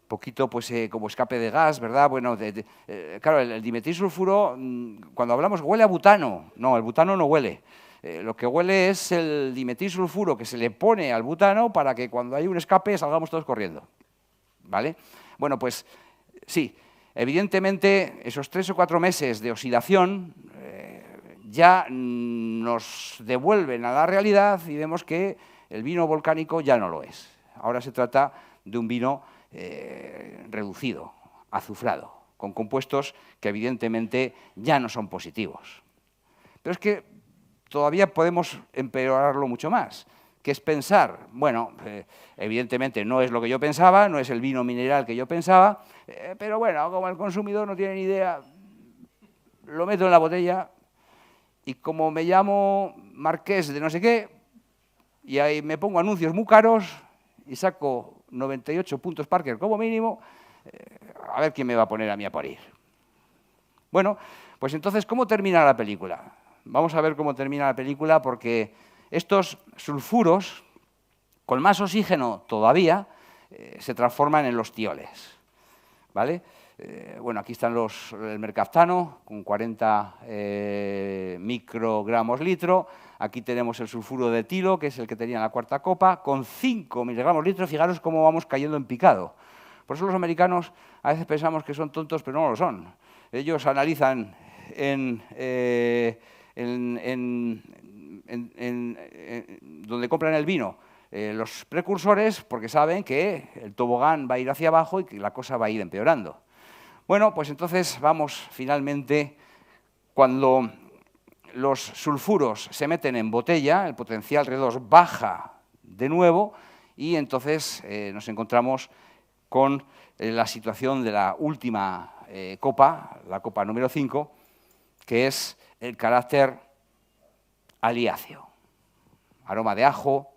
Poquito pues como escape de gas, ¿verdad? Bueno, claro, el dimetilsulfuro, cuando hablamos, huele a butano. No, el butano no huele. Lo que huele es el dimetilsulfuro que se le pone al butano para que cuando hay un escape salgamos todos corriendo, ¿vale? Bueno, pues sí, evidentemente esos 3 o 4 meses de oxidación ya nos devuelven a la realidad y vemos que el vino volcánico ya no lo es. Ahora se trata de un vino reducido, azufrado, con compuestos que evidentemente ya no son positivos. Pero es que todavía podemos empeorarlo mucho más, que es pensar, bueno, evidentemente no es lo que yo pensaba, no es el vino mineral que yo pensaba, pero bueno, como el consumidor no tiene ni idea, lo meto en la botella y como me llamo Marqués de no sé qué, y ahí me pongo anuncios muy caros y saco 98 puntos Parker como mínimo, a ver quién me va a poner a mí a parir. Bueno, pues entonces, ¿cómo termina la película? Vamos a ver cómo termina la película porque estos sulfuros, con más oxígeno todavía, se transforman en los tioles, ¿vale? Bueno, aquí están el mercaptano con 40 microgramos litro. Aquí tenemos el sulfuro de etilo, que es el que tenía en la cuarta copa, con 5 miligramos litro. Fijaros cómo vamos cayendo en picado. Por eso los americanos a veces pensamos que son tontos, pero no lo son. Ellos analizan donde compran el vino los precursores porque saben que el tobogán va a ir hacia abajo y que la cosa va a ir empeorando. Bueno, pues entonces vamos finalmente, cuando los sulfuros se meten en botella, el potencial R2 baja de nuevo y entonces nos encontramos con la situación de la última copa, la copa número 5, que es el carácter aliáceo. Aroma de ajo,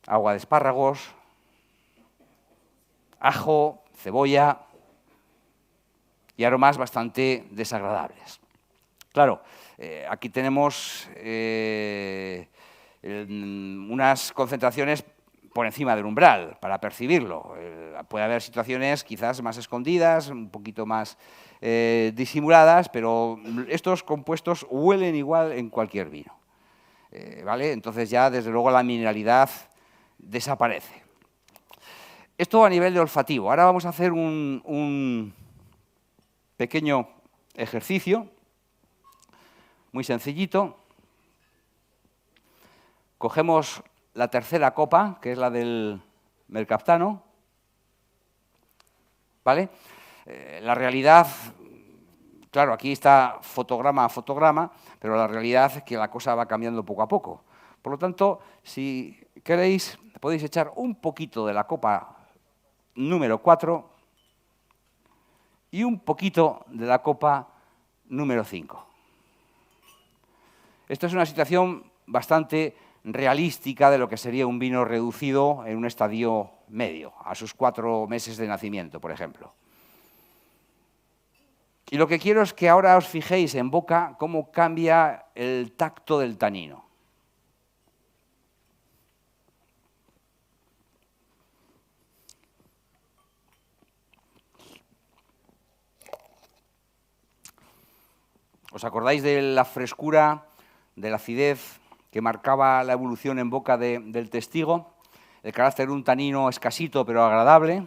agua de espárragos, ajo, cebolla y aromas bastante desagradables. Claro, aquí tenemos unas concentraciones por encima del umbral para percibirlo. Puede haber situaciones quizás más escondidas, un poquito más disimuladas, pero estos compuestos huelen igual en cualquier vino. ¿Vale? Entonces ya, desde luego, la mineralidad desaparece. Esto a nivel de olfativo. Ahora vamos a hacer un pequeño ejercicio, muy sencillito. Cogemos la tercera copa, que es la del mercaptano, ¿vale? La realidad, claro, aquí está fotograma a fotograma, pero la realidad es que la cosa va cambiando poco a poco. Por lo tanto, si queréis, podéis echar un poquito de la copa número 4 y un poquito de la copa número 5. Esto es una situación bastante realística de lo que sería un vino reducido en un estadio medio, a sus 4 meses de nacimiento, por ejemplo. Y lo que quiero es que ahora os fijéis en boca cómo cambia el tacto del tanino. ¿Os acordáis de la frescura, de la acidez que marcaba la evolución en boca del testigo. El carácter de un tanino escasito pero agradable,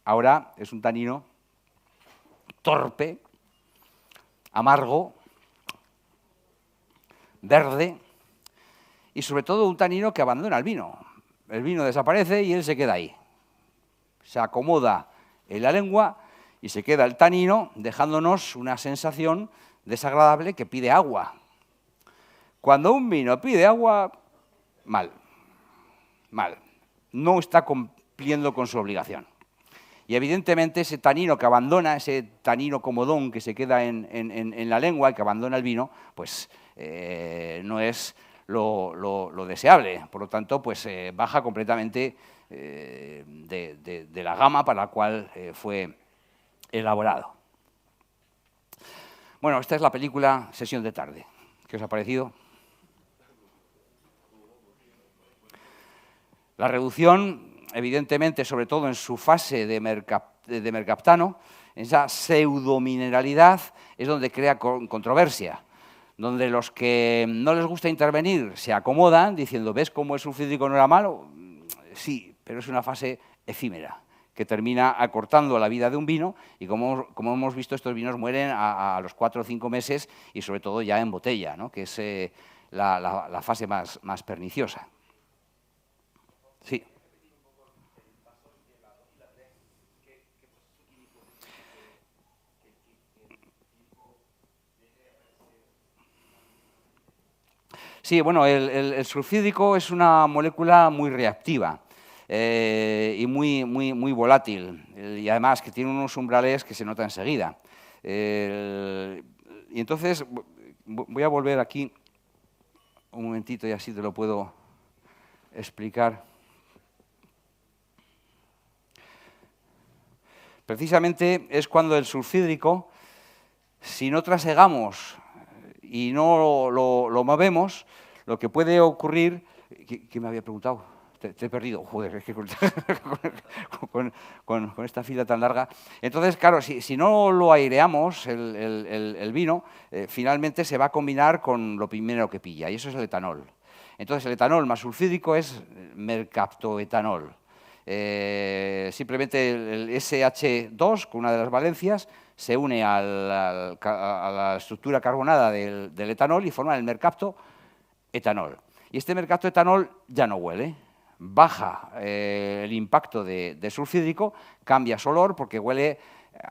ahora es un tanino torpe, amargo, verde y sobre todo un tanino que abandona el vino. El vino desaparece y él se queda ahí. Se acomoda en la lengua y se queda el tanino dejándonos una sensación desagradable que pide agua. Cuando un vino pide agua, mal, mal. No está cumpliendo con su obligación. Y evidentemente ese tanino que abandona, ese tanino comodón que se queda en la lengua y que abandona el vino, pues no es lo deseable. Por lo tanto, pues baja completamente de la gama para la cual fue elaborado. Bueno, esta es la película Sesión de tarde. ¿Qué os ha parecido? La reducción, evidentemente, sobre todo en su fase de mercaptano, esa pseudomineralidad es donde crea controversia, donde los que no les gusta intervenir se acomodan diciendo, ¿ves cómo el sulfídrico no era malo? Sí, pero es una fase efímera, que termina acortando la vida de un vino y como hemos visto, estos vinos mueren a los 4 o 5 meses y sobre todo ya en botella, ¿no? Que es la fase más perniciosa. Sí. Sí, bueno, el sulfídrico es una molécula muy reactiva y muy volátil, y además que tiene unos umbrales que se notan enseguida. Y entonces, voy a volver aquí un momentito y así te lo puedo explicar. Precisamente es cuando el sulfídrico, si no trasegamos y no lo movemos, lo que puede ocurrir... ¿Qué me había preguntado? Te he perdido. Joder, es que con esta fila tan larga. Entonces, claro, si no lo aireamos, el vino, finalmente se va a combinar con lo primero que pilla, y eso es el etanol. Entonces, el etanol más sulfídrico es mercaptoetanol. Simplemente el SH2, con una de las valencias, se une a la estructura carbonada del etanol y forma el mercaptoetanol. Y este mercaptoetanol ya no huele, baja el impacto de sulfídrico, cambia su olor porque huele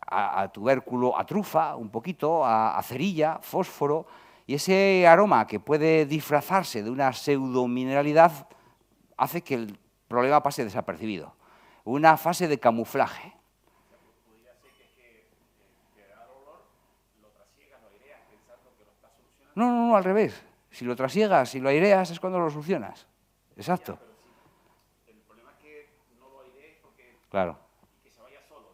a tubérculo, a trufa, un poquito, a cerilla, fósforo, y ese aroma que puede disfrazarse de una pseudomineralidad hace que el problema pase desapercibido. Una fase de camuflaje. No, al revés. Si lo trasiegas, si lo aireas, es cuando lo solucionas. Exacto. El problema es que no lo airees porque... Claro. Que se vaya solo.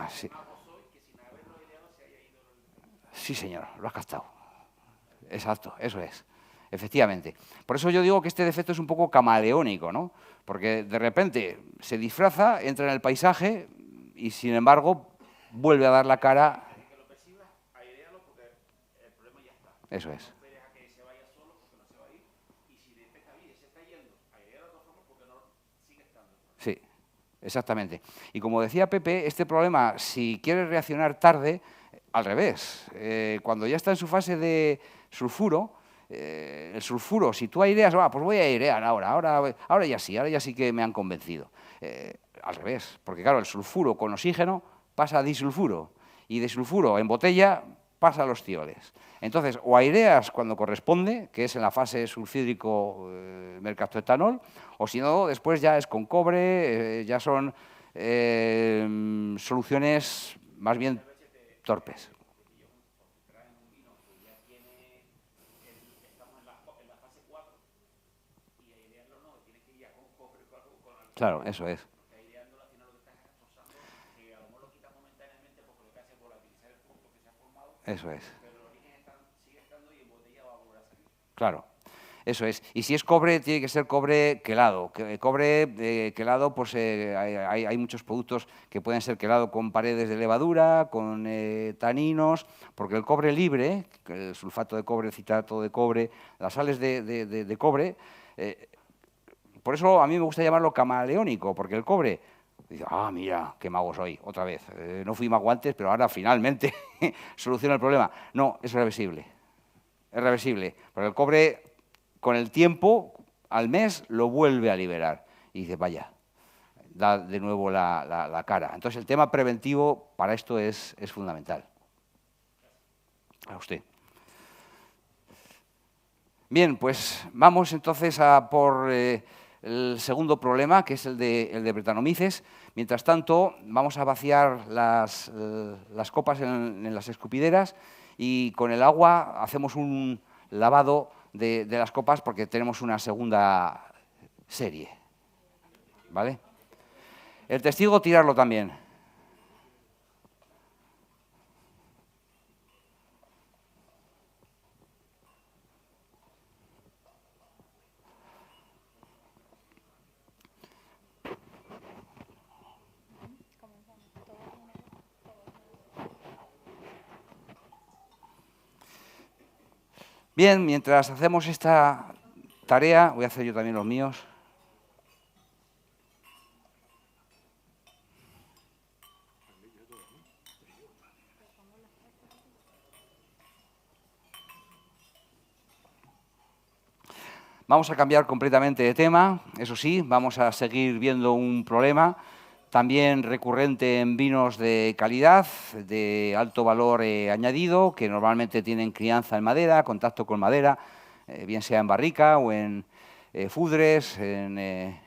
Sí. Que sin haberlo aireado se haya ido... Sí, señor, lo has captado. Exacto, eso es. Efectivamente. Por eso yo digo que este defecto es un poco camaleónico, ¿no? Porque de repente se disfraza, entra en el paisaje y, sin embargo, vuelve a dar la cara. Que lo percibas, airealo porque el problema ya está. Eso es. No esperes a que se vaya solo porque no se va a ir. Y si detecta bien y se está yendo, airealo de otra forma porque no sigue estando. Sí, exactamente. Y como decía Pepe, este problema, si quiere reaccionar tarde, al revés. Cuando ya está en su fase de sulfuro, el sulfuro, si tú aireas, pues voy a airear ahora ya sí que me han convencido. Al revés, porque claro, el sulfuro con oxígeno pasa a disulfuro, y de sulfuro en botella pasa a los tioles. Entonces, o aireas cuando corresponde, que es en la fase sulfídrico mercaptoetanol, o si no, después ya es con cobre, ya son soluciones más bien torpes. Claro, eso es. Eso es. Claro. Eso es. Y si es cobre, tiene que ser cobre quelado. Cobre quelado, pues hay muchos productos que pueden ser quelado con paredes de levadura, con taninos, porque el cobre libre, el sulfato de cobre, el citrato de cobre, las sales de cobre, por eso a mí me gusta llamarlo camaleónico, porque el cobre, dice, ah, mira, qué mago soy, otra vez. No fui mago antes, pero ahora finalmente soluciona el problema. No, es reversible. Es reversible, porque el cobre, con el tiempo, al mes, lo vuelve a liberar. Y dice, vaya, da de nuevo la cara. Entonces, el tema preventivo para esto es fundamental. A usted. Bien, pues vamos entonces a por el segundo problema, que es el de Brettanomyces. Mientras tanto, vamos a vaciar las copas en las escupideras y con el agua hacemos un lavado de las copas porque tenemos una segunda serie. ¿Vale? El testigo, tirarlo también. Bien, mientras hacemos esta tarea, voy a hacer yo también los míos. Vamos a cambiar completamente de tema, eso sí, vamos a seguir viendo un problema también recurrente en vinos de calidad, de alto valor añadido, que normalmente tienen crianza en madera, contacto con madera, bien sea en barrica o en fudres, en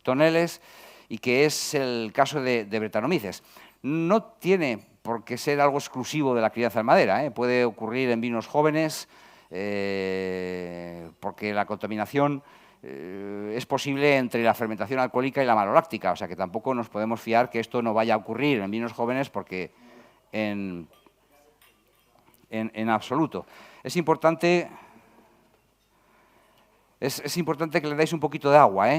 toneles, y que es el caso de Brettanomyces. No tiene por qué ser algo exclusivo de la crianza en madera, puede ocurrir en vinos jóvenes, porque la contaminación es posible entre la fermentación alcohólica y la maloláctica, o sea que tampoco nos podemos fiar que esto no vaya a ocurrir en vinos jóvenes porque en absoluto. Es importante que le dais un poquito de agua,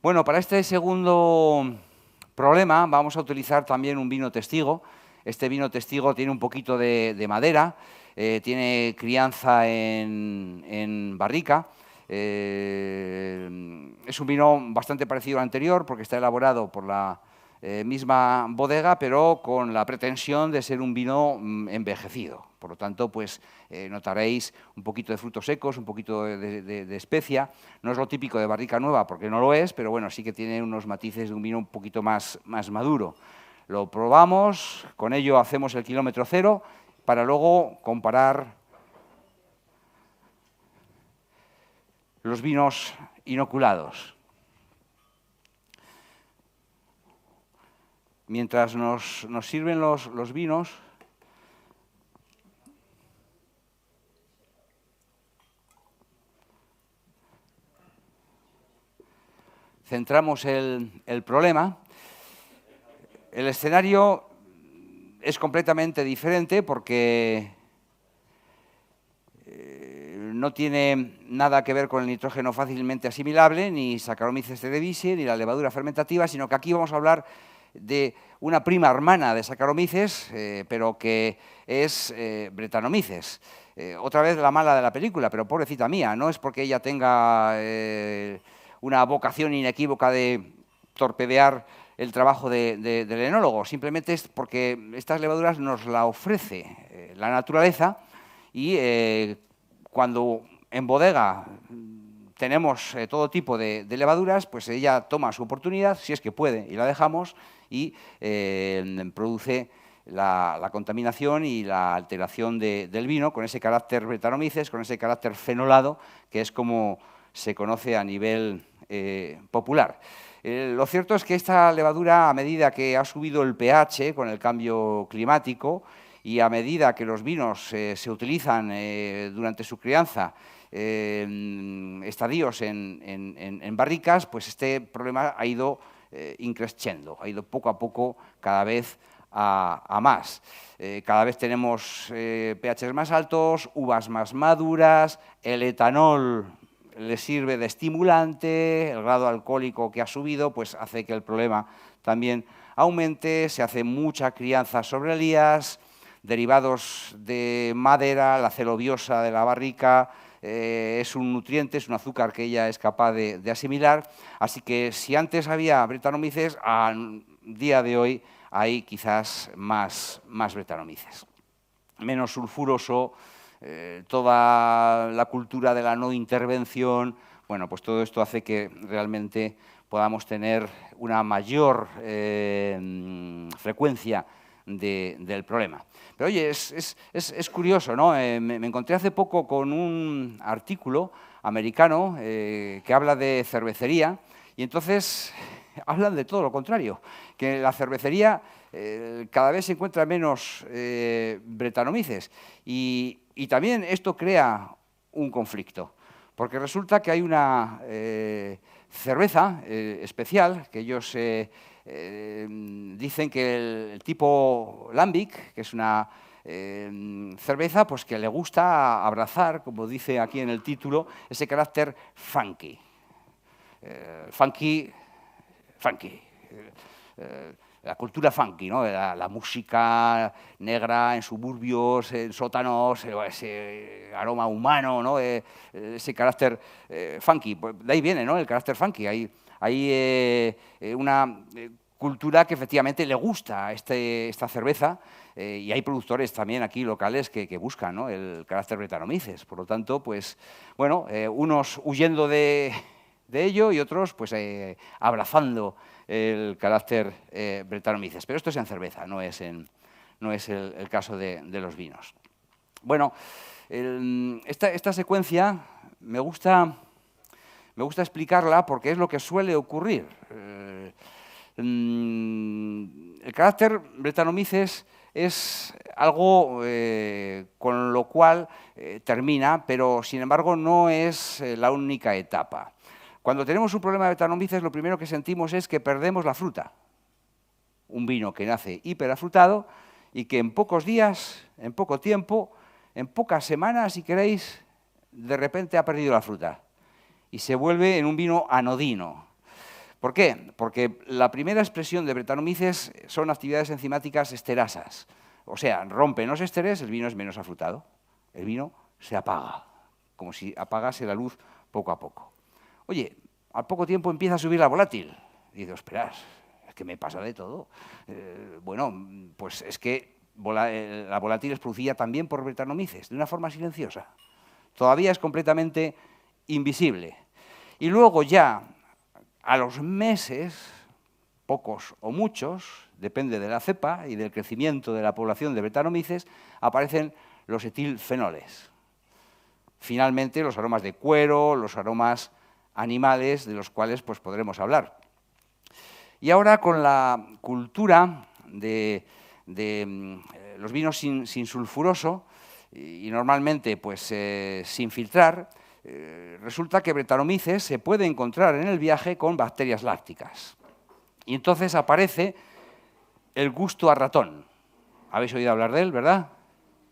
Bueno, para este segundo problema vamos a utilizar también un vino testigo. Este vino testigo tiene un poquito de madera, tiene crianza en barrica. Es un vino bastante parecido al anterior porque está elaborado por la misma bodega, pero con la pretensión de ser un vino envejecido. Por lo tanto, pues notaréis un poquito de frutos secos, un poquito de especia. No es lo típico de barrica nueva, porque no lo es, pero bueno, sí que tiene unos matices de un vino un poquito más maduro. Lo probamos, con ello hacemos el kilómetro cero, para luego comparar los vinos inoculados. Mientras nos sirven los vinos, centramos el problema. El escenario es completamente diferente porque no tiene nada que ver con el nitrógeno fácilmente asimilable, ni Saccharomyces cerevisiae, ni la levadura fermentativa, sino que aquí vamos a hablar de una prima hermana de Saccharomyces, pero que es Brettanomyces. Otra vez la mala de la película, pero pobrecita mía, no es porque ella tenga una vocación inequívoca de torpedear el trabajo del enólogo, simplemente es porque estas levaduras nos la ofrece la naturaleza y cuando en bodega tenemos todo tipo de levaduras, pues ella toma su oportunidad, si es que puede, y la dejamos, y produce la contaminación y la alteración del vino con ese carácter Brettanomyces, con ese carácter fenolado, que es como se conoce a nivel popular. Lo cierto es que esta levadura, a medida que ha subido el pH con el cambio climático y a medida que los vinos se utilizan durante su crianza, estadios en barricas, pues este problema ha ido increciendo, ha ido poco a poco cada vez a más. Cada vez tenemos pHs más altos, uvas más maduras, el etanol le sirve de estimulante, el grado alcohólico que ha subido pues hace que el problema también aumente, se hace mucha crianza sobre lías, derivados de madera, la celobiosa de la barrica, es un nutriente, es un azúcar que ella es capaz de asimilar, así que si antes había Brettanomyces, a día de hoy hay quizás más Brettanomyces. Menos sulfuroso, toda la cultura de la no intervención, bueno, pues todo esto hace que realmente podamos tener una mayor frecuencia del problema. Pero oye, es curioso, ¿no? Me encontré hace poco con un artículo americano que habla de cervecería y entonces hablan de todo lo contrario, que en la cervecería cada vez se encuentra menos Brettanomyces y también esto crea un conflicto, porque resulta que hay una cerveza especial que ellos dicen que el tipo Lambic, que es una cerveza pues que le gusta abrazar, como dice aquí en el título, ese carácter funky. Funky. La cultura funky, ¿no? La música negra en suburbios, en sótanos, ese aroma humano, ¿no? Ese carácter funky. Pues de ahí viene, ¿no? El carácter funky. Hay una cultura que efectivamente le gusta esta cerveza y hay productores también aquí locales que buscan, ¿no? El carácter Brettanomyces. Por lo tanto, pues, bueno, unos huyendo de ello y otros pues abrazando el carácter Brettanomyces. Pero esto es en cerveza, no es el caso de los vinos. Bueno, esta secuencia me gusta explicarla porque es lo que suele ocurrir. El carácter Brettanomyces es algo con lo cual termina, pero sin embargo no es la única etapa. Cuando tenemos un problema de Brettanomyces, lo primero que sentimos es que perdemos la fruta. Un vino que nace hiperafrutado y que en pocos días, en poco tiempo, en pocas semanas, si queréis, de repente ha perdido la fruta y se vuelve en un vino anodino. ¿Por qué? Porque la primera expresión de Brettanomyces son actividades enzimáticas esterasas. O sea, rompen los ésteres, el vino es menos afrutado. El vino se apaga, como si apagase la luz poco a poco. Oye, al poco tiempo empieza a subir la volátil. Y digo, esperad, es que me pasa de todo. Bueno, pues es que la volátil es producida también por Brettanomyces, de una forma silenciosa. Todavía es completamente invisible. Y luego ya, a los meses, pocos o muchos, depende de la cepa y del crecimiento de la población de Brettanomyces, aparecen los etilfenoles. Finalmente, los aromas de cuero, los aromas animales de los cuales pues, podremos hablar. Y ahora con la cultura de los vinos sin sulfuroso y normalmente pues, sin filtrar, resulta que Brettanomyces se puede encontrar en el viaje con bacterias lácticas. Y entonces aparece el gusto a ratón. ¿Habéis oído hablar de él, verdad?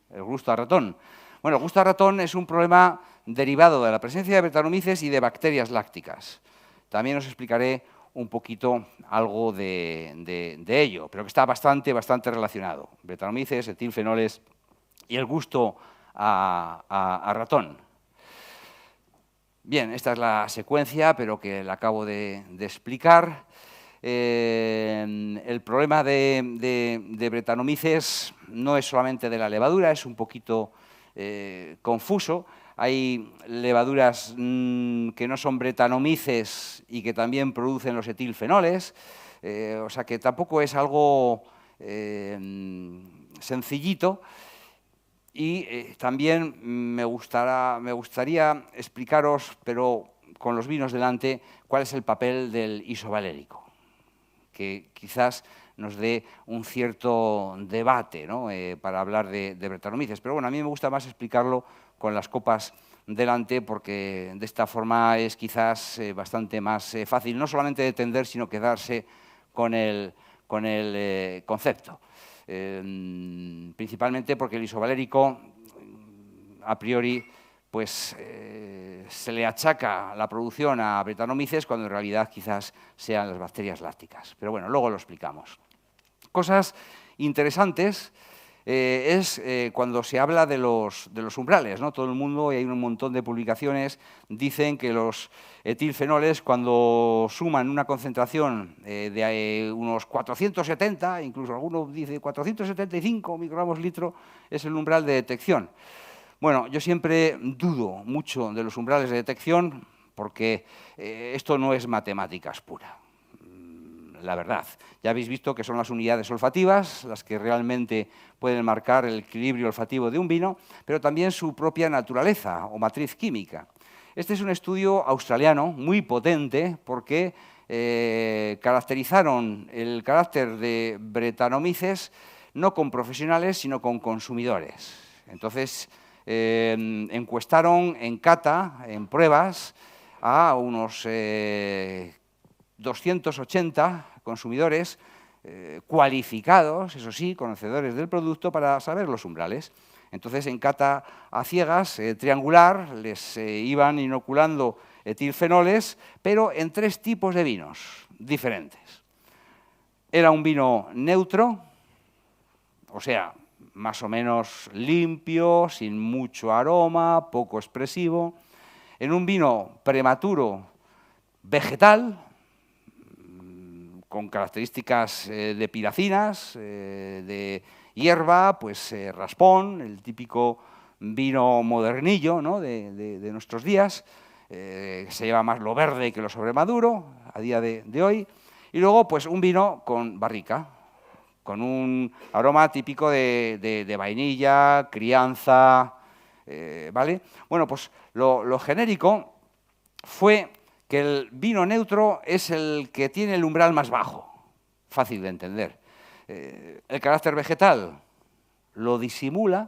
El gusto a ratón. Bueno, el gusto a ratón es un problema derivado de la presencia de Brettanomyces y de bacterias lácticas. También os explicaré un poquito algo de ello, pero que está bastante relacionado. Brettanomyces, etilfenoles y el gusto a ratón. Bien, esta es la secuencia, pero que la acabo de explicar. El problema de Brettanomyces no es solamente de la levadura, es un poquito confuso. Hay levaduras que no son Brettanomyces y que también producen los etilfenoles, o sea que tampoco es algo sencillito. Y también me gustaría explicaros, pero con los vinos delante, cuál es el papel del isovalérico, que quizás nos dé un cierto debate, ¿no? Para hablar de Brettanomyces. Pero bueno, a mí me gusta más explicarlo con las copas delante, porque de esta forma es quizás bastante más fácil, no solamente de entender, sino quedarse con el concepto. Principalmente porque el isovalérico, a priori, pues se le achaca la producción a Brettanomyces, cuando en realidad quizás sean las bacterias lácticas. Pero bueno, luego lo explicamos. Cosas interesantes es cuando se habla de los umbrales, ¿no? Todo el mundo, y hay un montón de publicaciones, dicen que los etilfenoles, cuando suman una concentración de unos 470, incluso alguno dice 475 microgramos litro, es el umbral de detección. Bueno, yo siempre dudo mucho de los umbrales de detección, porque esto no es matemáticas pura. La verdad. Ya habéis visto que son las unidades olfativas las que realmente pueden marcar el equilibrio olfativo de un vino, pero también su propia naturaleza o matriz química. Este es un estudio australiano muy potente, porque caracterizaron el carácter de Brettanomyces no con profesionales, sino con consumidores. Entonces, encuestaron en cata, en pruebas, a unos 280 consumidores cualificados, eso sí, conocedores del producto, para saber los umbrales. Entonces, en cata a ciegas, triangular, les iban inoculando etilfenoles, pero en 3 tipos de vinos diferentes. Era un vino neutro, o sea, más o menos limpio, sin mucho aroma, poco expresivo. En un vino prematuro vegetal, con características de piracinas, de hierba, pues raspón, el típico vino modernillo, ¿no? de nuestros días, se lleva más lo verde que lo sobremaduro a día de hoy. Y luego, pues un vino con barrica, con un aroma típico de vainilla, crianza, ¿vale? Bueno, pues lo genérico fue que el vino neutro es el que tiene el umbral más bajo, fácil de entender. El carácter vegetal lo disimula,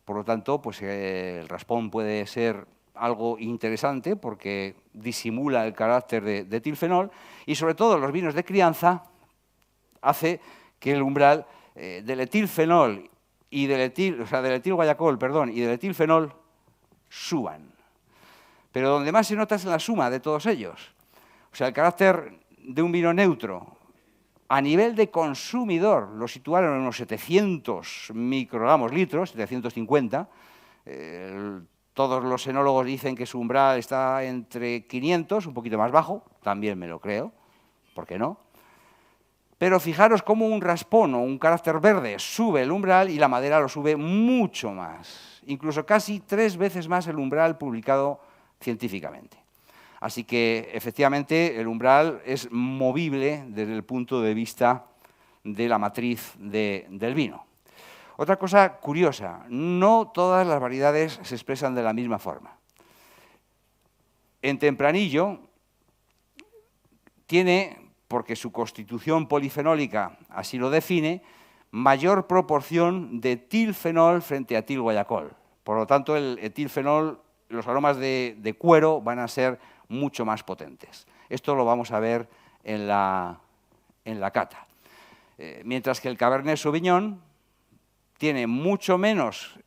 por lo tanto, pues el raspón puede ser algo interesante porque disimula el carácter de etilfenol, y sobre todo los vinos de crianza hace que el umbral del etilfenol y del etilguayacol, perdón, y del etilfenol suban. Pero donde más se nota es en la suma de todos ellos. O sea, el carácter de un vino neutro a nivel de consumidor lo situaron en unos 700 microgramos litros, 750. Todos los enólogos dicen que su umbral está entre 500, un poquito más bajo, también me lo creo, ¿por qué no? Pero fijaros cómo un raspón o un carácter verde sube el umbral y la madera lo sube mucho más, incluso casi 3 veces más el umbral publicado científicamente. Así que, efectivamente, el umbral es movible desde el punto de vista de la matriz del vino. Otra cosa curiosa, no todas las variedades se expresan de la misma forma. En Tempranillo tiene, porque su constitución polifenólica así lo define, mayor proporción de etilfenol frente a etilguayacol. Por lo tanto, el etilfenol, los aromas de cuero van a ser mucho más potentes. Esto lo vamos a ver en la cata. Mientras que el Cabernet Sauvignon tiene mucho menos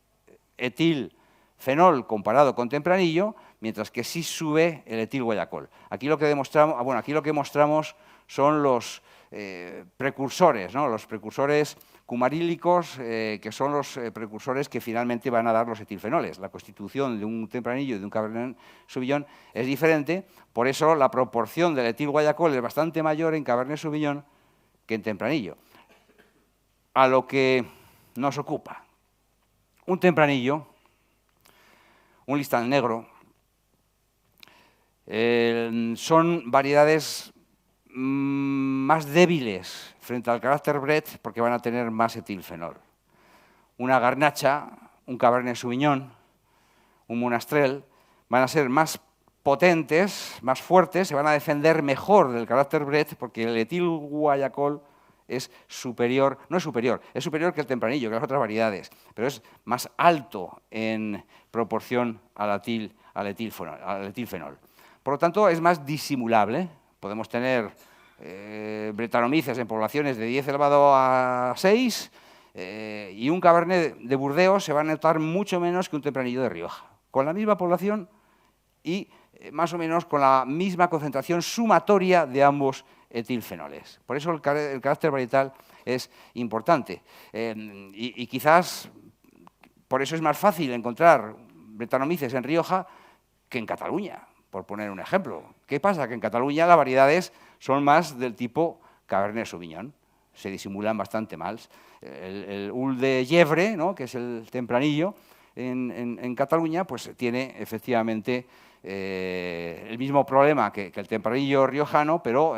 etilfenol comparado con Tempranillo, mientras que sí sube el etilguayacol. Aquí lo que demostramos, aquí lo que mostramos son los precursores, ¿no? Los precursores cumarílicos, que son los precursores que finalmente van a dar los etilfenoles. La constitución de un Tempranillo y de un Cabernet Sauvignon es diferente, por eso la proporción del etilguayacol es bastante mayor en Cabernet Sauvignon que en Tempranillo. A lo que nos ocupa. Un Tempranillo, un Listán negro, son variedades más débiles frente al carácter Brett porque van a tener más etilfenol. Una Garnacha, un Cabernet Sauvignon, un Monastrell van a ser más potentes, más fuertes, se van a defender mejor del carácter Brett porque el etilguayacol es superior, no es superior, es superior que el tempranillo, que las otras variedades, pero es más alto en proporción al etilfenol. Por lo tanto, es más disimulable. Podemos tener Brettanomyces en poblaciones de 10 elevado a 6 y un Cabernet de Burdeos se va a notar mucho menos que un tempranillo de Rioja, con la misma población y más o menos con la misma concentración sumatoria de ambos etilfenoles. Por eso el carácter varietal es importante. Y quizás por eso es más fácil encontrar Brettanomyces en Rioja que en Cataluña, por poner un ejemplo. ¿Qué pasa? Que en Cataluña las variedades son más del tipo Cabernet Sauvignon, se disimulan bastante mal. El Ul de Yevre, ¿no?, que es el tempranillo, en Cataluña, pues tiene efectivamente el mismo problema que el tempranillo riojano, pero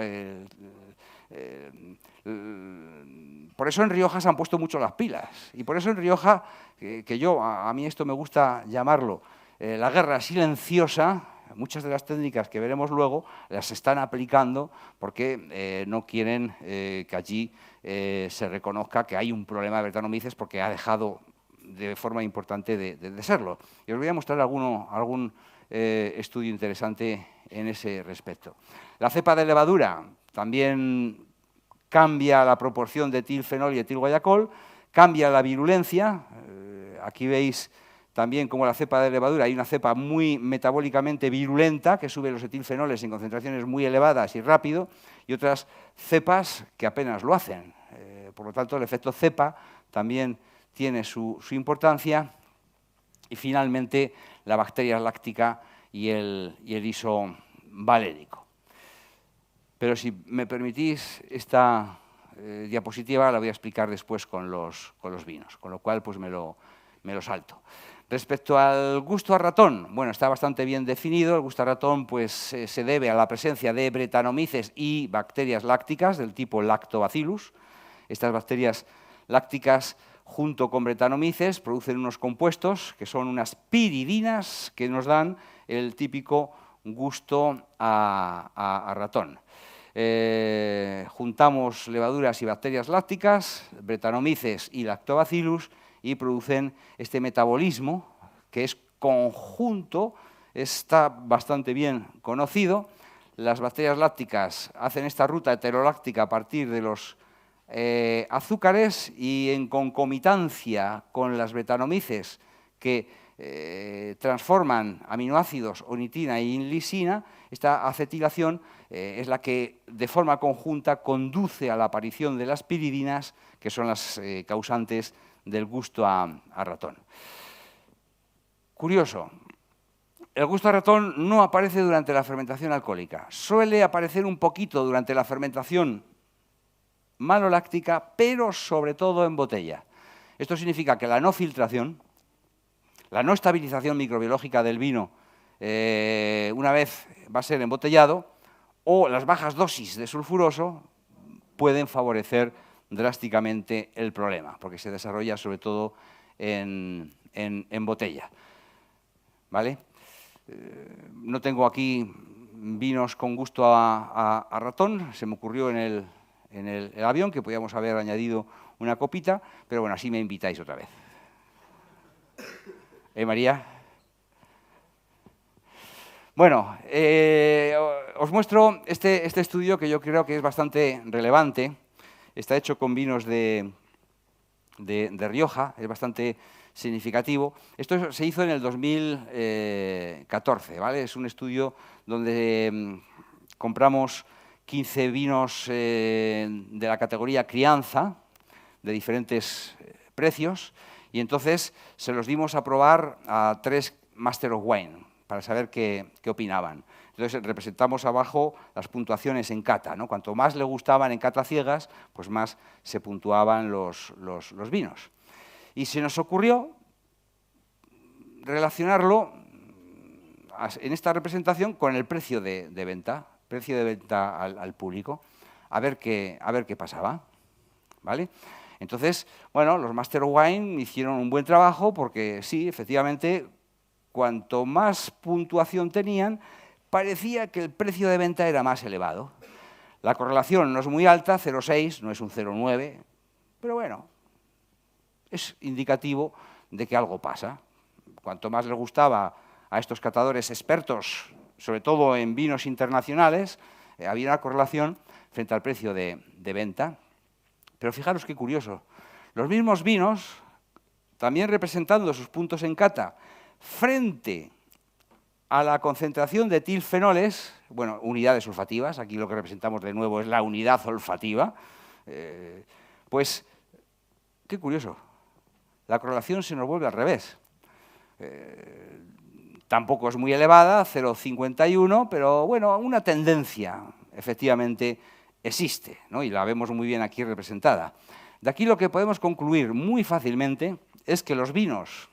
por eso en Rioja se han puesto mucho las pilas. Y por eso en Rioja, a mí esto me gusta llamarlo la guerra silenciosa. Muchas de las técnicas que veremos luego las están aplicando porque no quieren que allí se reconozca que hay un problema de Brettanomyces porque ha dejado de forma importante de serlo. Y os voy a mostrar algún estudio interesante en ese respecto. La cepa de levadura también cambia la proporción de etilfenol y etilguayacol, cambia la virulencia. Aquí veis también como la cepa de levadura, hay una cepa muy metabólicamente virulenta que sube los etilfenoles en concentraciones muy elevadas y rápido, y otras cepas que apenas lo hacen. Por lo tanto, el efecto cepa también tiene su importancia. Y finalmente, la bacteria láctica y el isovalérico. Pero si me permitís, esta diapositiva la voy a explicar después con los vinos, con lo cual pues me lo salto. Respecto al gusto a ratón, bueno, está bastante bien definido. El gusto a ratón pues, se debe a la presencia de Brettanomyces y bacterias lácticas del tipo Lactobacillus. Estas bacterias lácticas, junto con Brettanomyces, producen unos compuestos que son unas piridinas que nos dan el típico gusto a ratón. Juntamos levaduras y bacterias lácticas, Brettanomyces y Lactobacillus, y producen este metabolismo que es conjunto, está bastante bien conocido. Las bacterias lácticas hacen esta ruta heteroláctica a partir de los azúcares y en concomitancia con las Brettanomyces que transforman aminoácidos onitina y lisina, esta acetilación es la que de forma conjunta conduce a la aparición de las piridinas, que son las causantes del gusto a ratón. Curioso, el gusto a ratón no aparece durante la fermentación alcohólica, suele aparecer un poquito durante la fermentación maloláctica, pero sobre todo en botella. Esto significa que la no filtración, la no estabilización microbiológica del vino una vez va a ser embotellado, o las bajas dosis de sulfuroso pueden favorecer drásticamente el problema, porque se desarrolla sobre todo en botella. ¿Vale? No tengo aquí vinos con gusto a ratón, se me ocurrió en el avión que podíamos haber añadido una copita, pero bueno, así me invitáis otra vez. María. Bueno, os muestro este estudio que yo creo que es bastante relevante. Está hecho con vinos de Rioja, es bastante significativo. Esto se hizo en el 2014, ¿vale? Es un estudio donde compramos 15 vinos de la categoría crianza, de diferentes precios, y entonces se los dimos a probar a 3 Master of Wine, para saber qué opinaban. Entonces representamos abajo las puntuaciones en cata, ¿no? Cuanto más le gustaban en cata ciegas, pues más se puntuaban los vinos. Y se nos ocurrió relacionarlo en esta representación con el precio de venta, al público, a ver qué pasaba, ¿vale? Entonces, bueno, los Master of Wine hicieron un buen trabajo porque sí, efectivamente, cuanto más puntuación tenían, parecía que el precio de venta era más elevado. La correlación no es muy alta, 0,6, no es un 0,9, pero bueno, es indicativo de que algo pasa. Cuanto más les gustaba a estos catadores expertos, sobre todo en vinos internacionales, había una correlación frente al precio de venta. Pero fijaros qué curioso, los mismos vinos, también representando sus puntos en cata, frente a la concentración de etilfenoles, bueno, unidades olfativas, aquí lo que representamos de nuevo es la unidad olfativa, pues, qué curioso, la correlación se nos vuelve al revés. Tampoco es muy elevada, 0,51, pero bueno, una tendencia efectivamente existe, ¿no? Y la vemos muy bien aquí representada. De aquí lo que podemos concluir muy fácilmente es que los vinos,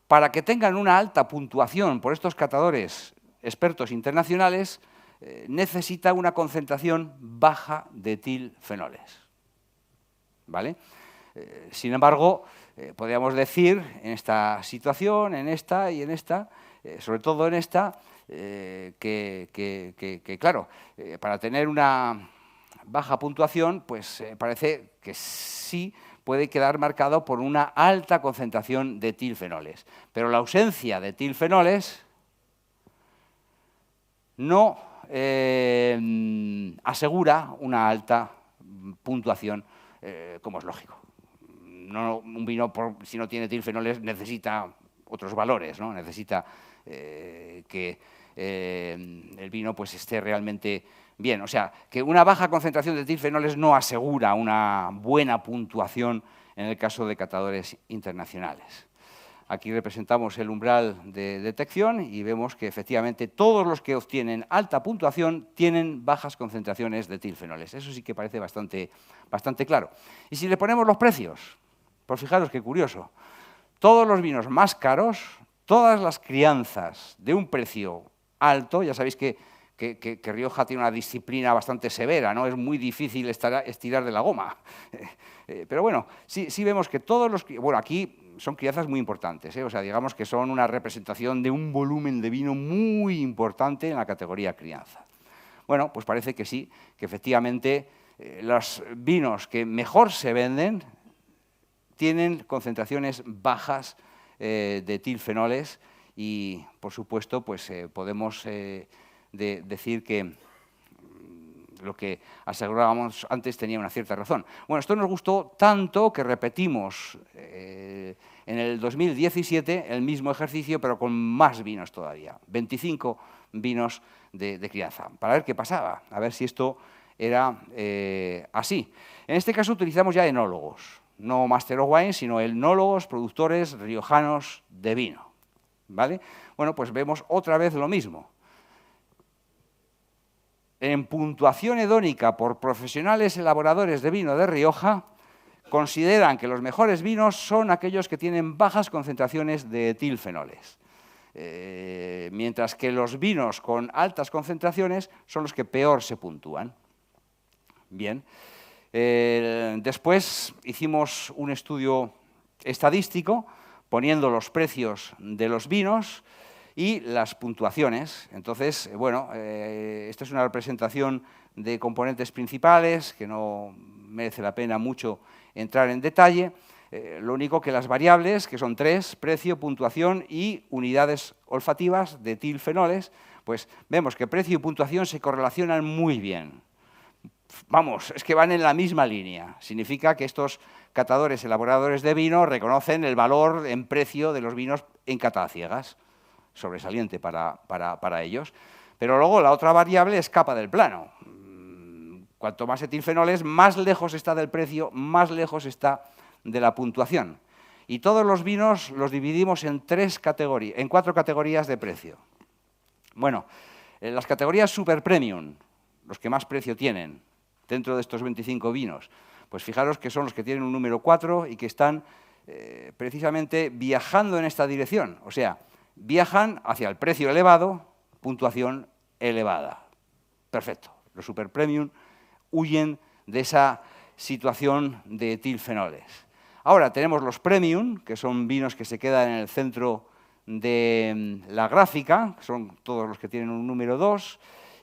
para que tengan una alta puntuación por estos catadores expertos internacionales, necesita una concentración baja de etilfenoles, ¿vale? Sin embargo, podríamos decir en esta situación, en esta y en esta, sobre todo en esta, claro, para tener una baja puntuación, pues parece que sí puede quedar marcado por una alta concentración de etilfenoles. Pero la ausencia de etilfenoles no asegura una alta puntuación, como es lógico. No, un vino, si no tiene etilfenoles, necesita otros valores, ¿no? Necesita que el vino pues, esté realmente bien. O sea, que una baja concentración de etilfenoles no asegura una buena puntuación en el caso de catadores internacionales. Aquí representamos el umbral de detección y vemos que efectivamente todos los que obtienen alta puntuación tienen bajas concentraciones de etilfenoles. Eso sí que parece bastante claro. Y si le ponemos los precios, pues fijaros qué curioso. Todos los vinos más caros, todas las crianzas de un precio alto, ya sabéis que Rioja tiene una disciplina bastante severa, ¿no? Es muy difícil estirar de la goma. Pero bueno, sí vemos que todos los... Bueno, aquí son crianzas muy importantes, ¿eh? O sea, digamos que son una representación de un volumen de vino muy importante en la categoría crianza. Bueno, pues parece que sí, que efectivamente los vinos que mejor se venden tienen concentraciones bajas de etilfenoles y, por supuesto, pues podemos decir que lo que asegurábamos antes tenía una cierta razón. Bueno, esto nos gustó tanto que repetimos en el 2017 el mismo ejercicio, pero con más vinos todavía, 25 vinos de crianza, para ver qué pasaba, a ver si esto era así. En este caso utilizamos ya enólogos, no Master of Wine, sino enólogos, productores riojanos de vino, ¿vale? Bueno, pues vemos otra vez lo mismo. En puntuación hedónica por profesionales elaboradores de vino de Rioja, consideran que los mejores vinos son aquellos que tienen bajas concentraciones de etilfenoles, mientras que los vinos con altas concentraciones son los que peor se puntúan. Bien. Después hicimos un estudio estadístico poniendo los precios de los vinos y las puntuaciones. Entonces, bueno, esta es una representación de componentes principales que no merece la pena mucho entrar en detalle. Lo único que las variables, que son 3, precio, puntuación y unidades olfativas de etilfenoles, pues vemos que precio y puntuación se correlacionan muy bien. Vamos, es que van en la misma línea. Significa que estos catadores, elaboradores de vino, reconocen el valor en precio de los vinos en cata a ciegas. Sobresaliente para ellos. Pero luego la otra variable escapa del plano. Cuanto más etilfenoles, más lejos está del precio, más lejos está de la puntuación. Y todos los vinos los dividimos en 4 categorías de precio. Bueno, en las categorías super premium, los que más precio tienen dentro de estos 25 vinos, pues fijaros que son los que tienen un número 4 y que están precisamente viajando en esta dirección. O sea, viajan hacia el precio elevado, puntuación elevada. Perfecto. Los super premium huyen de esa situación de etilfenoles. Ahora tenemos los premium, que son vinos que se quedan en el centro de la gráfica, que son todos los que tienen un número 2,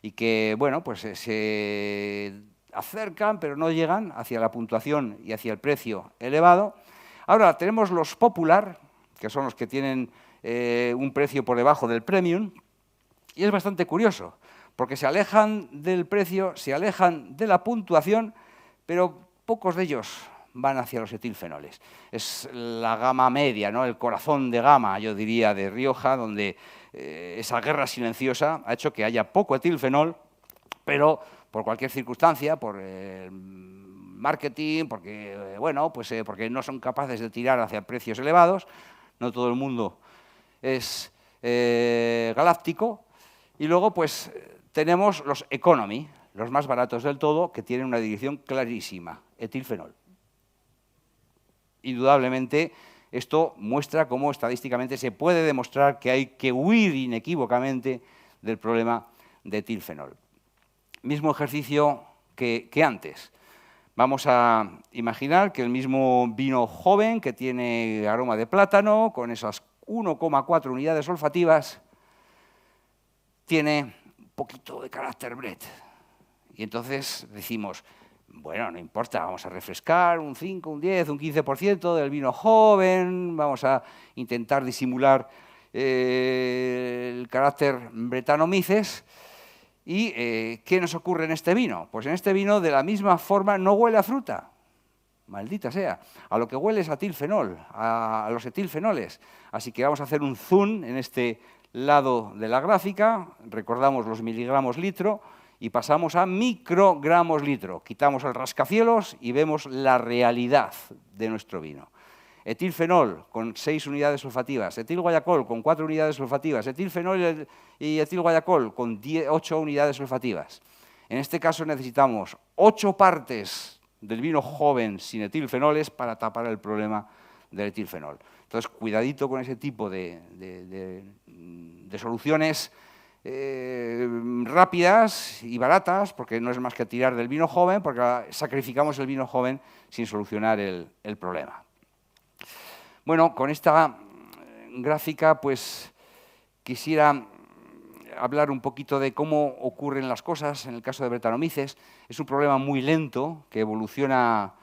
y que, bueno, pues se acercan, pero no llegan hacia la puntuación y hacia el precio elevado. Ahora tenemos los popular, que son los que tienen un precio por debajo del premium, y es bastante curioso, porque se alejan del precio, se alejan de la puntuación, pero pocos de ellos van hacia los etilfenoles. Es la gama media, ¿no? El corazón de gama, yo diría, de Rioja, donde esa guerra silenciosa ha hecho que haya poco etilfenol, pero por cualquier circunstancia, por marketing, porque, bueno, pues, porque no son capaces de tirar hacia precios elevados, no todo el mundo es galáctico, y luego pues tenemos los economy, los más baratos del todo, que tienen una dirección clarísima, etilfenol. Indudablemente, esto muestra cómo estadísticamente se puede demostrar que hay que huir inequívocamente del problema de etilfenol. Mismo ejercicio que antes. Vamos a imaginar que el mismo vino joven, que tiene aroma de plátano, con esas 1,4 unidades olfativas, tiene un poquito de carácter Brett. Y entonces decimos, bueno, no importa, vamos a refrescar un 5, un 10, un 15% del vino joven, vamos a intentar disimular el carácter Brettanomyces. ¿Y qué nos ocurre en este vino? Pues en este vino, de la misma forma, no huele a fruta. Maldita sea. A lo que huele es a etilfenol, a los etilfenoles. Así que vamos a hacer un zoom en este lado de la gráfica. Recordamos los miligramos litro y pasamos a microgramos litro. Quitamos el rascacielos y vemos la realidad de nuestro vino. Etilfenol con 6 unidades olfativas, etilguayacol con 4 unidades olfativas, etilfenol y etilguayacol con 8 unidades olfativas. En este caso necesitamos 8 partes del vino joven sin etilfenoles para tapar el problema del etilfenol. Entonces, cuidadito con ese tipo de soluciones rápidas y baratas, porque no es más que tirar del vino joven, porque sacrificamos el vino joven sin solucionar el problema. Bueno, con esta gráfica pues quisiera hablar un poquito de cómo ocurren las cosas en el caso de Brettanomyces. Es un problema muy lento que evoluciona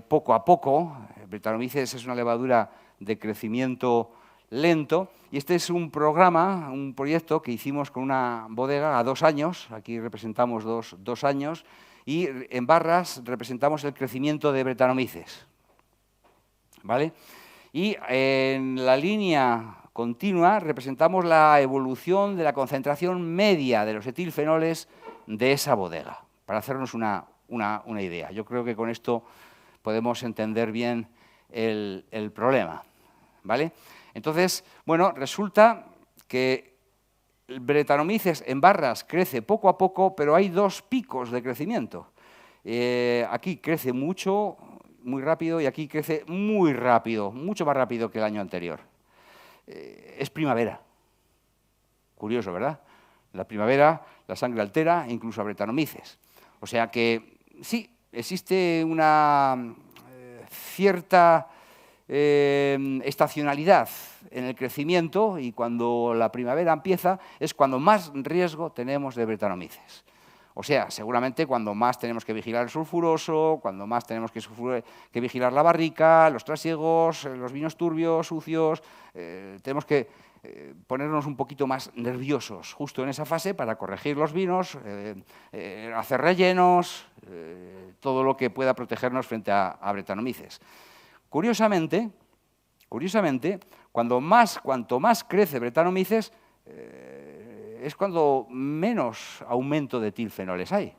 poco a poco. Brettanomyces es una levadura de crecimiento lento y este es un programa, un proyecto que hicimos con una bodega a 2 años. Aquí representamos dos años y en barras representamos el crecimiento de Brettanomyces. ¿Vale? Y en la línea continua representamos la evolución de la concentración media de los etilfenoles de esa bodega, para hacernos una idea. Yo creo que con esto podemos entender bien el problema. ¿Vale? Entonces, bueno, resulta que el Brettanomyces en barras crece poco a poco, pero hay 2 picos de crecimiento. Aquí crece mucho, muy rápido, y aquí crece muy rápido, mucho más rápido que el año anterior. Es primavera. Curioso, ¿verdad? La primavera, la sangre altera, incluso a Brettanomyces. O sea que sí, existe una cierta estacionalidad en el crecimiento, y cuando la primavera empieza es cuando más riesgo tenemos de Brettanomyces. O sea, seguramente cuando más tenemos que vigilar el sulfuroso, cuando más tenemos que vigilar la barrica, los trasiegos, los vinos turbios, sucios, tenemos que ponernos un poquito más nerviosos justo en esa fase para corregir los vinos, hacer rellenos, todo lo que pueda protegernos frente a Brettanomyces. Curiosamente, cuanto más crece Brettanomyces, es cuando menos aumento de etilfenoles hay.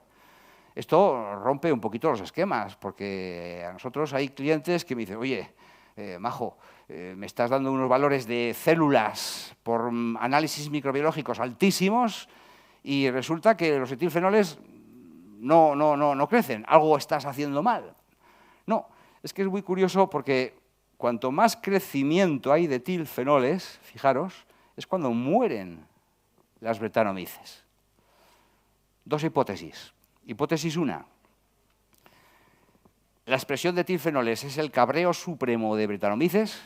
Esto rompe un poquito los esquemas, porque a nosotros hay clientes que me dicen, oye, Majo, me estás dando unos valores de células por análisis microbiológicos altísimos y resulta que los etilfenoles no crecen, algo estás haciendo mal. No, es que es muy curioso porque cuanto más crecimiento hay de etilfenoles, fijaros, es cuando mueren las Brettanomyces. 2 hipótesis. Hipótesis 1. La expresión de etilfenoles es el cabreo supremo de Brettanomyces,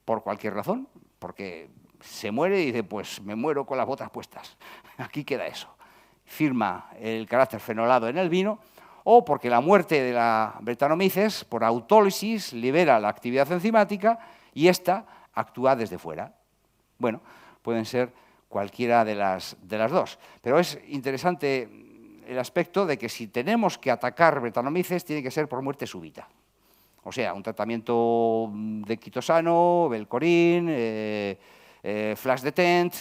por cualquier razón, porque se muere y dice, pues me muero con las botas puestas. Aquí queda eso. Firma el carácter fenolado en el vino, o porque la muerte de la Brettanomyces, por autólisis, libera la actividad enzimática y ésta actúa desde fuera. Bueno, pueden ser cualquiera de las dos. Pero es interesante el aspecto de que si tenemos que atacar Brettanomyces, tiene que ser por muerte súbita. O sea, un tratamiento de quitosano, Velcorin, flash detent,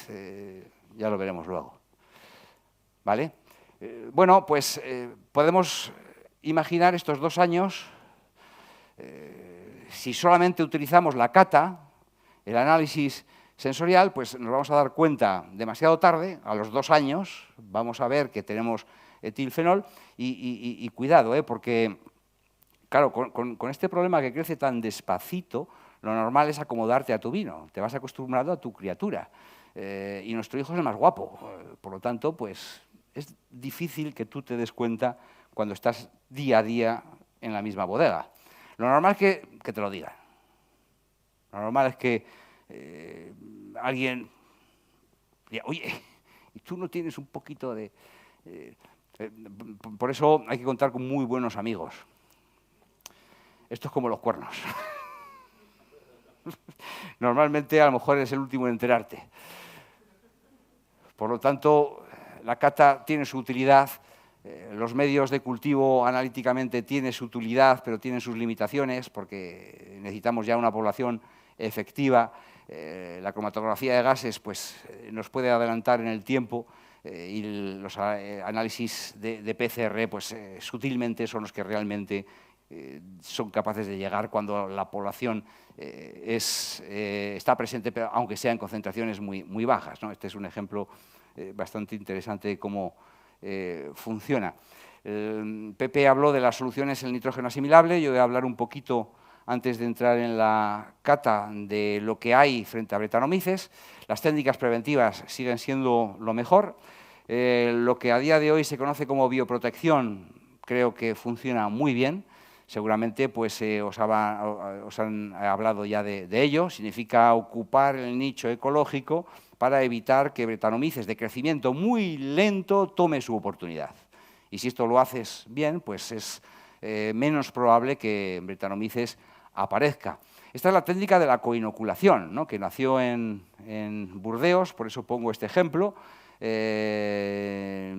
ya lo veremos luego. ¿Vale? Bueno, pues podemos imaginar estos 2 años, si solamente utilizamos la cata, el análisis sensorial, pues nos vamos a dar cuenta demasiado tarde, a los 2 años, vamos a ver que tenemos etilfenol y cuidado, porque, claro, con este problema que crece tan despacito, lo normal es acomodarte a tu vino, te vas acostumbrado a tu criatura, y nuestro hijo es el más guapo, por lo tanto, pues es difícil que tú te des cuenta cuando estás día a día en la misma bodega. Lo normal es que te lo digan. Lo normal es que alguien diga, oye, ¿y tú no tienes un poquito de...? Por eso hay que contar con muy buenos amigos. Esto es como los cuernos. Normalmente a lo mejor eres el último en enterarte. Por lo tanto, la cata tiene su utilidad, los medios de cultivo analíticamente tienen su utilidad, pero tienen sus limitaciones porque necesitamos ya una población efectiva. La cromatografía de gases pues, nos puede adelantar en el tiempo y los análisis de PCR pues, sutilmente son los que realmente son capaces de llegar cuando la población está presente, pero aunque sea en concentraciones muy bajas, ¿no? Este es un ejemplo bastante interesante de cómo funciona. Pepe habló de las soluciones en nitrógeno asimilable, yo voy a hablar un poquito antes de entrar en la cata de lo que hay frente a Brettanomyces. Las técnicas preventivas siguen siendo lo mejor. Lo que a día de hoy se conoce como bioprotección creo que funciona muy bien. Seguramente pues, os han hablado ya de ello. Significa ocupar el nicho ecológico para evitar que Brettanomyces de crecimiento muy lento tome su oportunidad. Y si esto lo haces bien, pues es menos probable que Brettanomyces aparezca. Esta es la técnica de la coinoculación, ¿no? Que nació en Burdeos, por eso pongo este ejemplo, de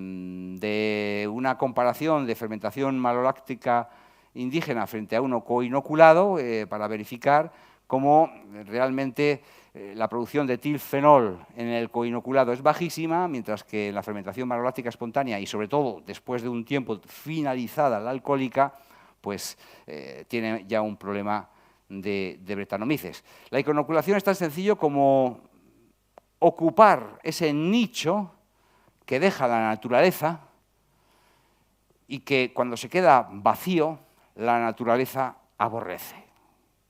una comparación de fermentación maloláctica indígena frente a uno coinoculado para verificar cómo realmente la producción de etilfenol en el coinoculado es bajísima, mientras que en la fermentación maloláctica espontánea y sobre todo después de un tiempo finalizada la alcohólica, pues tiene ya un problema de Brettanomyces. La inoculación es tan sencillo como ocupar ese nicho que deja la naturaleza y que cuando se queda vacío, la naturaleza aborrece.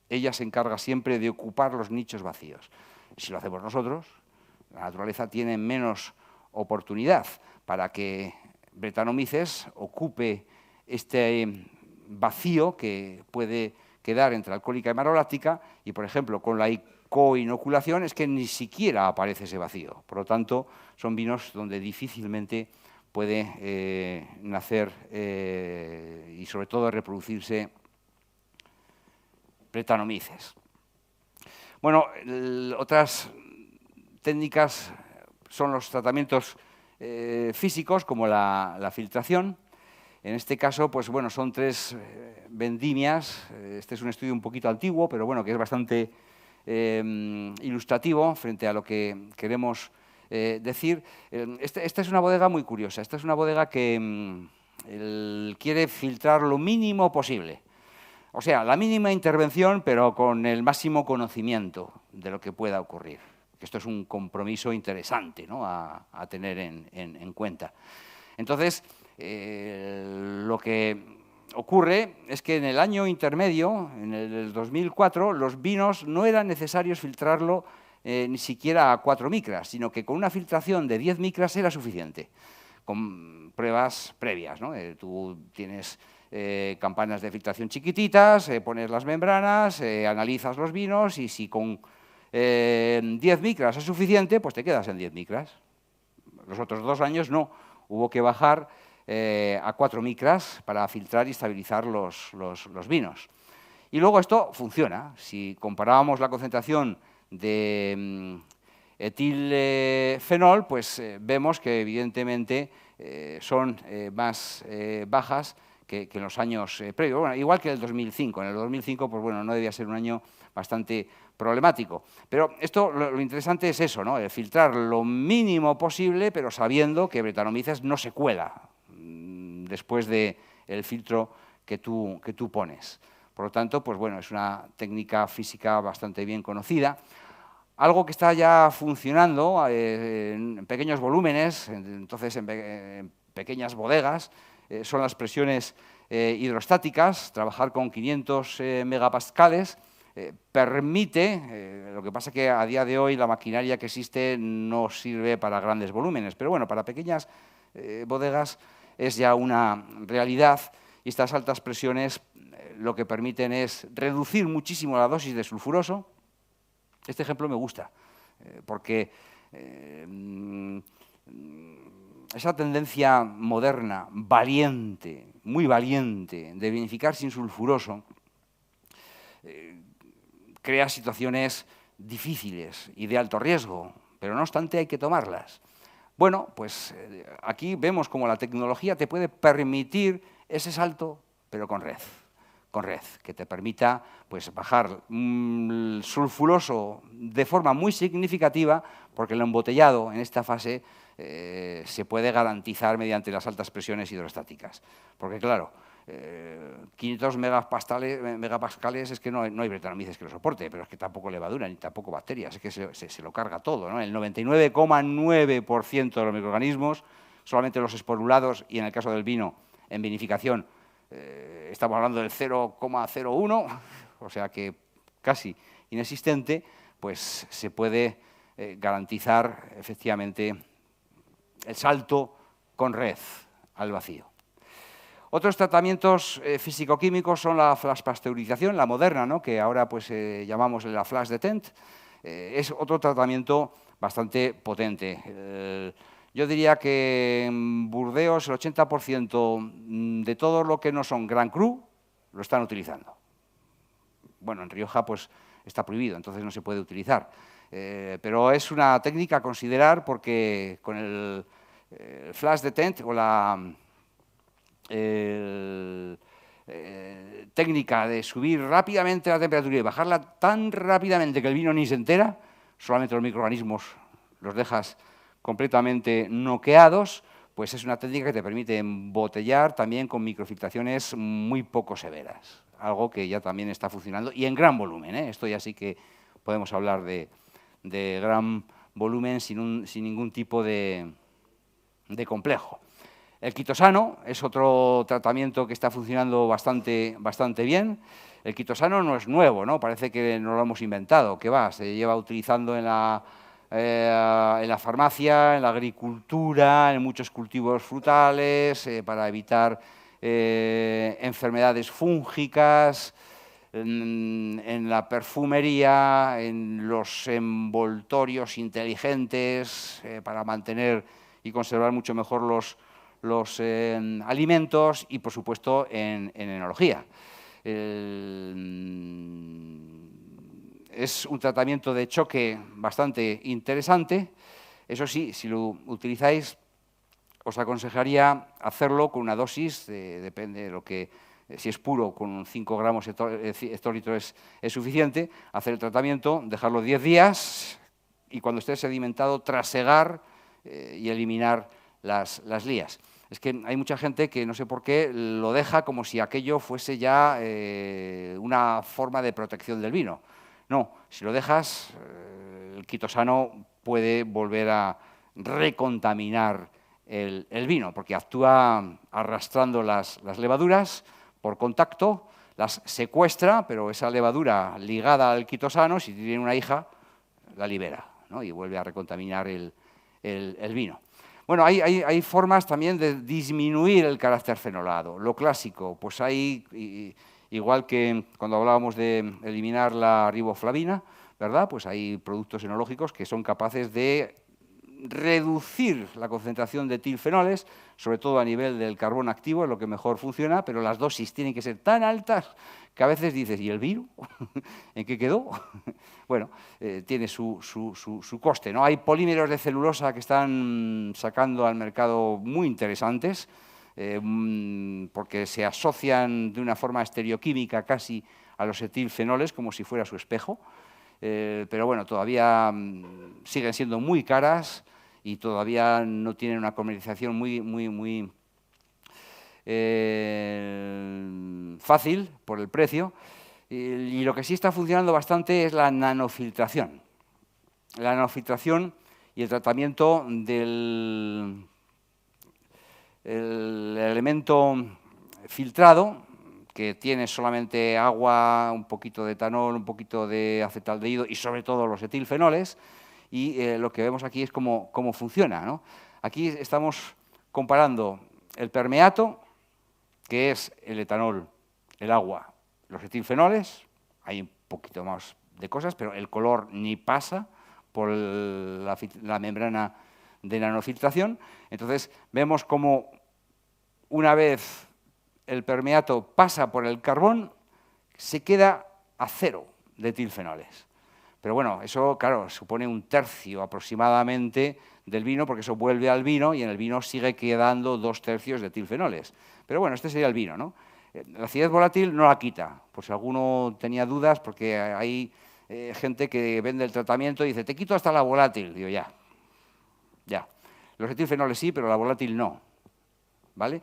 Ella se encarga siempre de ocupar los nichos vacíos. Si lo hacemos nosotros, la naturaleza tiene menos oportunidad para que Brettanomyces ocupe este vacío que puede quedar entre alcohólica y maloláctica y, por ejemplo, con la coinoculación es que ni siquiera aparece ese vacío. Por lo tanto, son vinos donde difícilmente puede nacer y, sobre todo, reproducirse Brettanomyces. Bueno, otras técnicas son los tratamientos físicos, como la filtración. En este caso, pues bueno, son 3 vendimias. Este es un estudio un poquito antiguo, pero bueno, que es bastante ilustrativo frente a lo que queremos decir. Esta es una bodega muy curiosa. Esta es una bodega que quiere filtrar lo mínimo posible. O sea, la mínima intervención, pero con el máximo conocimiento de lo que pueda ocurrir. Esto es un compromiso interesante, ¿no?, a tener en cuenta. Entonces, lo que ocurre es que en el año intermedio, en el 2004, los vinos no eran necesarios filtrarlo ni siquiera a 4 micras, sino que con una filtración de 10 micras era suficiente, con pruebas previas, ¿no? Tú tienes campanas de filtración chiquititas, pones las membranas, analizas los vinos y si con 10 micras es suficiente, pues te quedas en 10 micras. Los otros 2 años no, hubo que bajar a 4 micras para filtrar y estabilizar los vinos. Y luego esto funciona. Si comparábamos la concentración de etilfenol, pues vemos que evidentemente son más bajas que en los años previos. Bueno, igual que el 2005. En el 2005, pues bueno, no debía ser un año bastante problemático. Pero esto, lo interesante es eso, ¿no? El filtrar lo mínimo posible, pero sabiendo que Brettanomyces no se cuela después del filtro que tú pones. Por lo tanto, pues bueno, es una técnica física bastante bien conocida. Algo que está ya funcionando en pequeños volúmenes, entonces en pequeñas bodegas, son las presiones hidrostáticas. Trabajar con 500 megapascales permite, lo que pasa es que a día de hoy la maquinaria que existe no sirve para grandes volúmenes, pero bueno, para pequeñas bodegas es ya una realidad, y estas altas presiones lo que permiten es reducir muchísimo la dosis de sulfuroso. Este ejemplo me gusta, porque esa tendencia moderna, valiente, muy valiente, de vinificar sin sulfuroso, crea situaciones difíciles y de alto riesgo, pero no obstante hay que tomarlas. Bueno, pues aquí vemos cómo la tecnología te puede permitir ese salto, pero con red, que te permita pues, bajar el sulfuroso de forma muy significativa, porque el embotellado en esta fase se puede garantizar mediante las altas presiones hidrostáticas. Porque claro, 500 megapascales es que no hay Brettanomyces que lo soporte, pero es que tampoco levadura ni tampoco bacterias, es que se lo carga todo, ¿no? El 99,9% de los microorganismos, solamente los esporulados y en el caso del vino, en vinificación, estamos hablando del 0,01, o sea que casi inexistente, pues se puede garantizar efectivamente el salto con red al vacío. Otros tratamientos físico-químicos son la flash pasteurización, la moderna, ¿no? Que ahora pues, llamamos la flash detent. Es otro tratamiento bastante potente. Yo diría que en Burdeos el 80% de todo lo que no son Gran Cru lo están utilizando. Bueno, en Rioja pues, está prohibido, entonces no se puede utilizar. Pero es una técnica a considerar porque con el flash detent o la técnica de subir rápidamente la temperatura y bajarla tan rápidamente que el vino ni se entera, solamente los microorganismos los dejas completamente noqueados, pues es una técnica que te permite embotellar también con microfiltraciones muy poco severas, algo que ya también está funcionando y en gran volumen, ¿eh? Esto ya sí que podemos hablar de gran volumen sin ningún tipo de complejo. El quitosano es otro tratamiento que está funcionando bastante bien. El quitosano no es nuevo, ¿no? Parece que no lo hemos inventado. ¿Qué va? Se lleva utilizando en la farmacia, en la agricultura, en muchos cultivos frutales, para evitar enfermedades fúngicas, en la perfumería, en los envoltorios inteligentes, para mantener y conservar mucho mejor los alimentos y, por supuesto, en enología. Es un tratamiento de choque bastante interesante. Eso sí, si lo utilizáis, os aconsejaría hacerlo con una dosis, depende de lo que, si es puro, con 5 gramos hectolitro es suficiente, hacer el tratamiento, dejarlo 10 días y cuando esté sedimentado, trasegar y eliminar las lías. Es que hay mucha gente que no sé por qué lo deja como si aquello fuese ya una forma de protección del vino. No, si lo dejas, el quitosano puede volver a recontaminar el vino, porque actúa arrastrando las levaduras por contacto, las secuestra, pero esa levadura ligada al quitosano, si tiene una hija, la libera, ¿no? Y vuelve a recontaminar el vino. Bueno, hay formas también de disminuir el carácter fenolado. Lo clásico, pues hay, igual que cuando hablábamos de eliminar la riboflavina, ¿verdad? Pues hay productos enológicos que son capaces de reducir la concentración de etilfenoles, sobre todo a nivel del carbón activo, es lo que mejor funciona, pero las dosis tienen que ser tan altas que a veces dices, ¿y el vino? ¿En qué quedó? Bueno, tiene su coste, ¿no? Hay polímeros de celulosa que están sacando al mercado muy interesantes, porque se asocian de una forma estereoquímica casi a los etilfenoles, como si fuera su espejo. Pero bueno, todavía siguen siendo muy caras y todavía no tienen una comercialización muy fácil por el precio. Y lo que sí está funcionando bastante es la nanofiltración. La nanofiltración y el tratamiento del elemento filtrado, que tiene solamente agua, un poquito de etanol, un poquito de acetaldehído y sobre todo los etilfenoles. Y lo que vemos aquí es cómo funciona, ¿no? Aquí estamos comparando el permeato, que es el etanol, el agua, los etilfenoles, hay un poquito más de cosas, pero el color ni pasa por la membrana de nanofiltración. Entonces vemos cómo una vez el permeato pasa por el carbón, se queda a 0 de etilfenoles. Pero bueno, eso, claro, supone 1/3 aproximadamente del vino, porque eso vuelve al vino y en el vino sigue quedando 2/3 de etilfenoles. Pero bueno, este sería el vino, ¿no? La acidez volátil no la quita, por si alguno tenía dudas, porque hay gente que vende el tratamiento y dice, te quito hasta la volátil. Digo, ya. Los etilfenoles sí, pero la volátil no, ¿vale?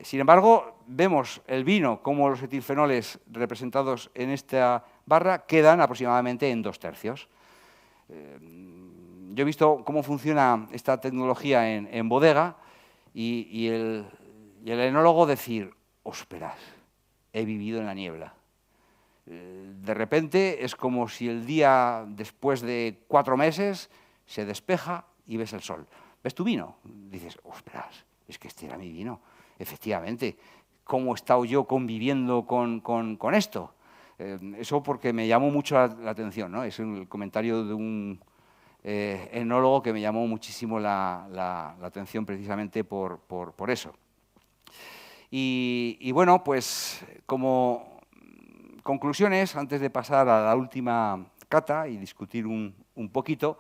Sin embargo, vemos el vino como los etilfenoles representados en esta barra quedan aproximadamente en 2/3. Yo he visto cómo funciona esta tecnología en bodega y el enólogo decir, ósperas, he vivido en la niebla. De repente es como si el día después de 4 meses se despeja y ves el sol. ¿Ves tu vino? Dices, ósperas, es que este era mi vino. Efectivamente, ¿cómo he estado yo conviviendo con esto? Eso porque me llamó mucho la atención, ¿no? Es el comentario de un enólogo que me llamó muchísimo la atención precisamente por eso. Y bueno, pues como conclusiones, antes de pasar a la última cata y discutir un poquito,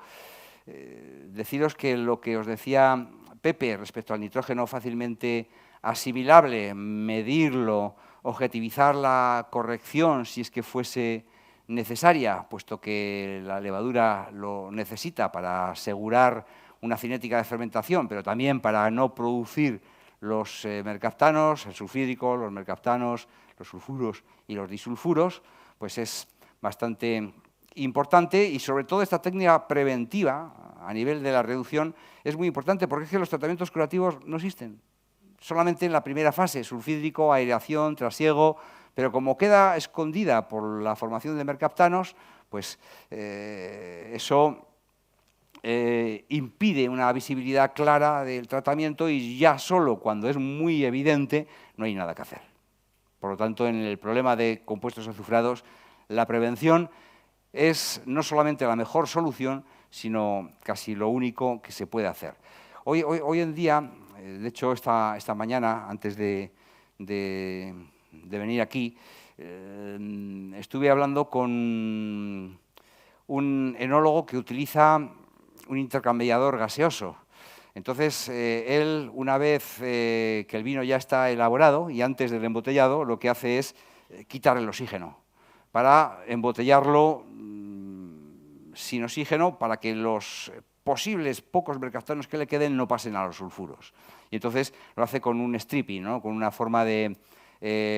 deciros que lo que os decía Pepe respecto al nitrógeno fácilmente asimilable, medirlo, objetivizar la corrección si es que fuese necesaria, puesto que la levadura lo necesita para asegurar una cinética de fermentación, pero también para no producir los mercaptanos, el sulfídrico, los mercaptanos, los sulfuros y los disulfuros, pues es bastante importante y sobre todo esta técnica preventiva a nivel de la reducción es muy importante porque es que los tratamientos curativos no existen. Solamente en la primera fase, sulfídrico, aireación, trasiego, pero como queda escondida por la formación de mercaptanos, pues eso impide una visibilidad clara del tratamiento y ya solo cuando es muy evidente no hay nada que hacer. Por lo tanto, en el problema de compuestos azufrados, la prevención es no solamente la mejor solución, sino casi lo único que se puede hacer. Hoy en día, de hecho esta mañana, antes de venir aquí, estuve hablando con un enólogo que utiliza un intercambiador gaseoso. Entonces, él, una vez que el vino ya está elaborado y antes del embotellado, lo que hace es quitar el oxígeno para embotellarlo sin oxígeno para que los posibles pocos mercaptanos que le queden no pasen a los sulfuros. Y entonces lo hace con un stripping, ¿no? Con una forma de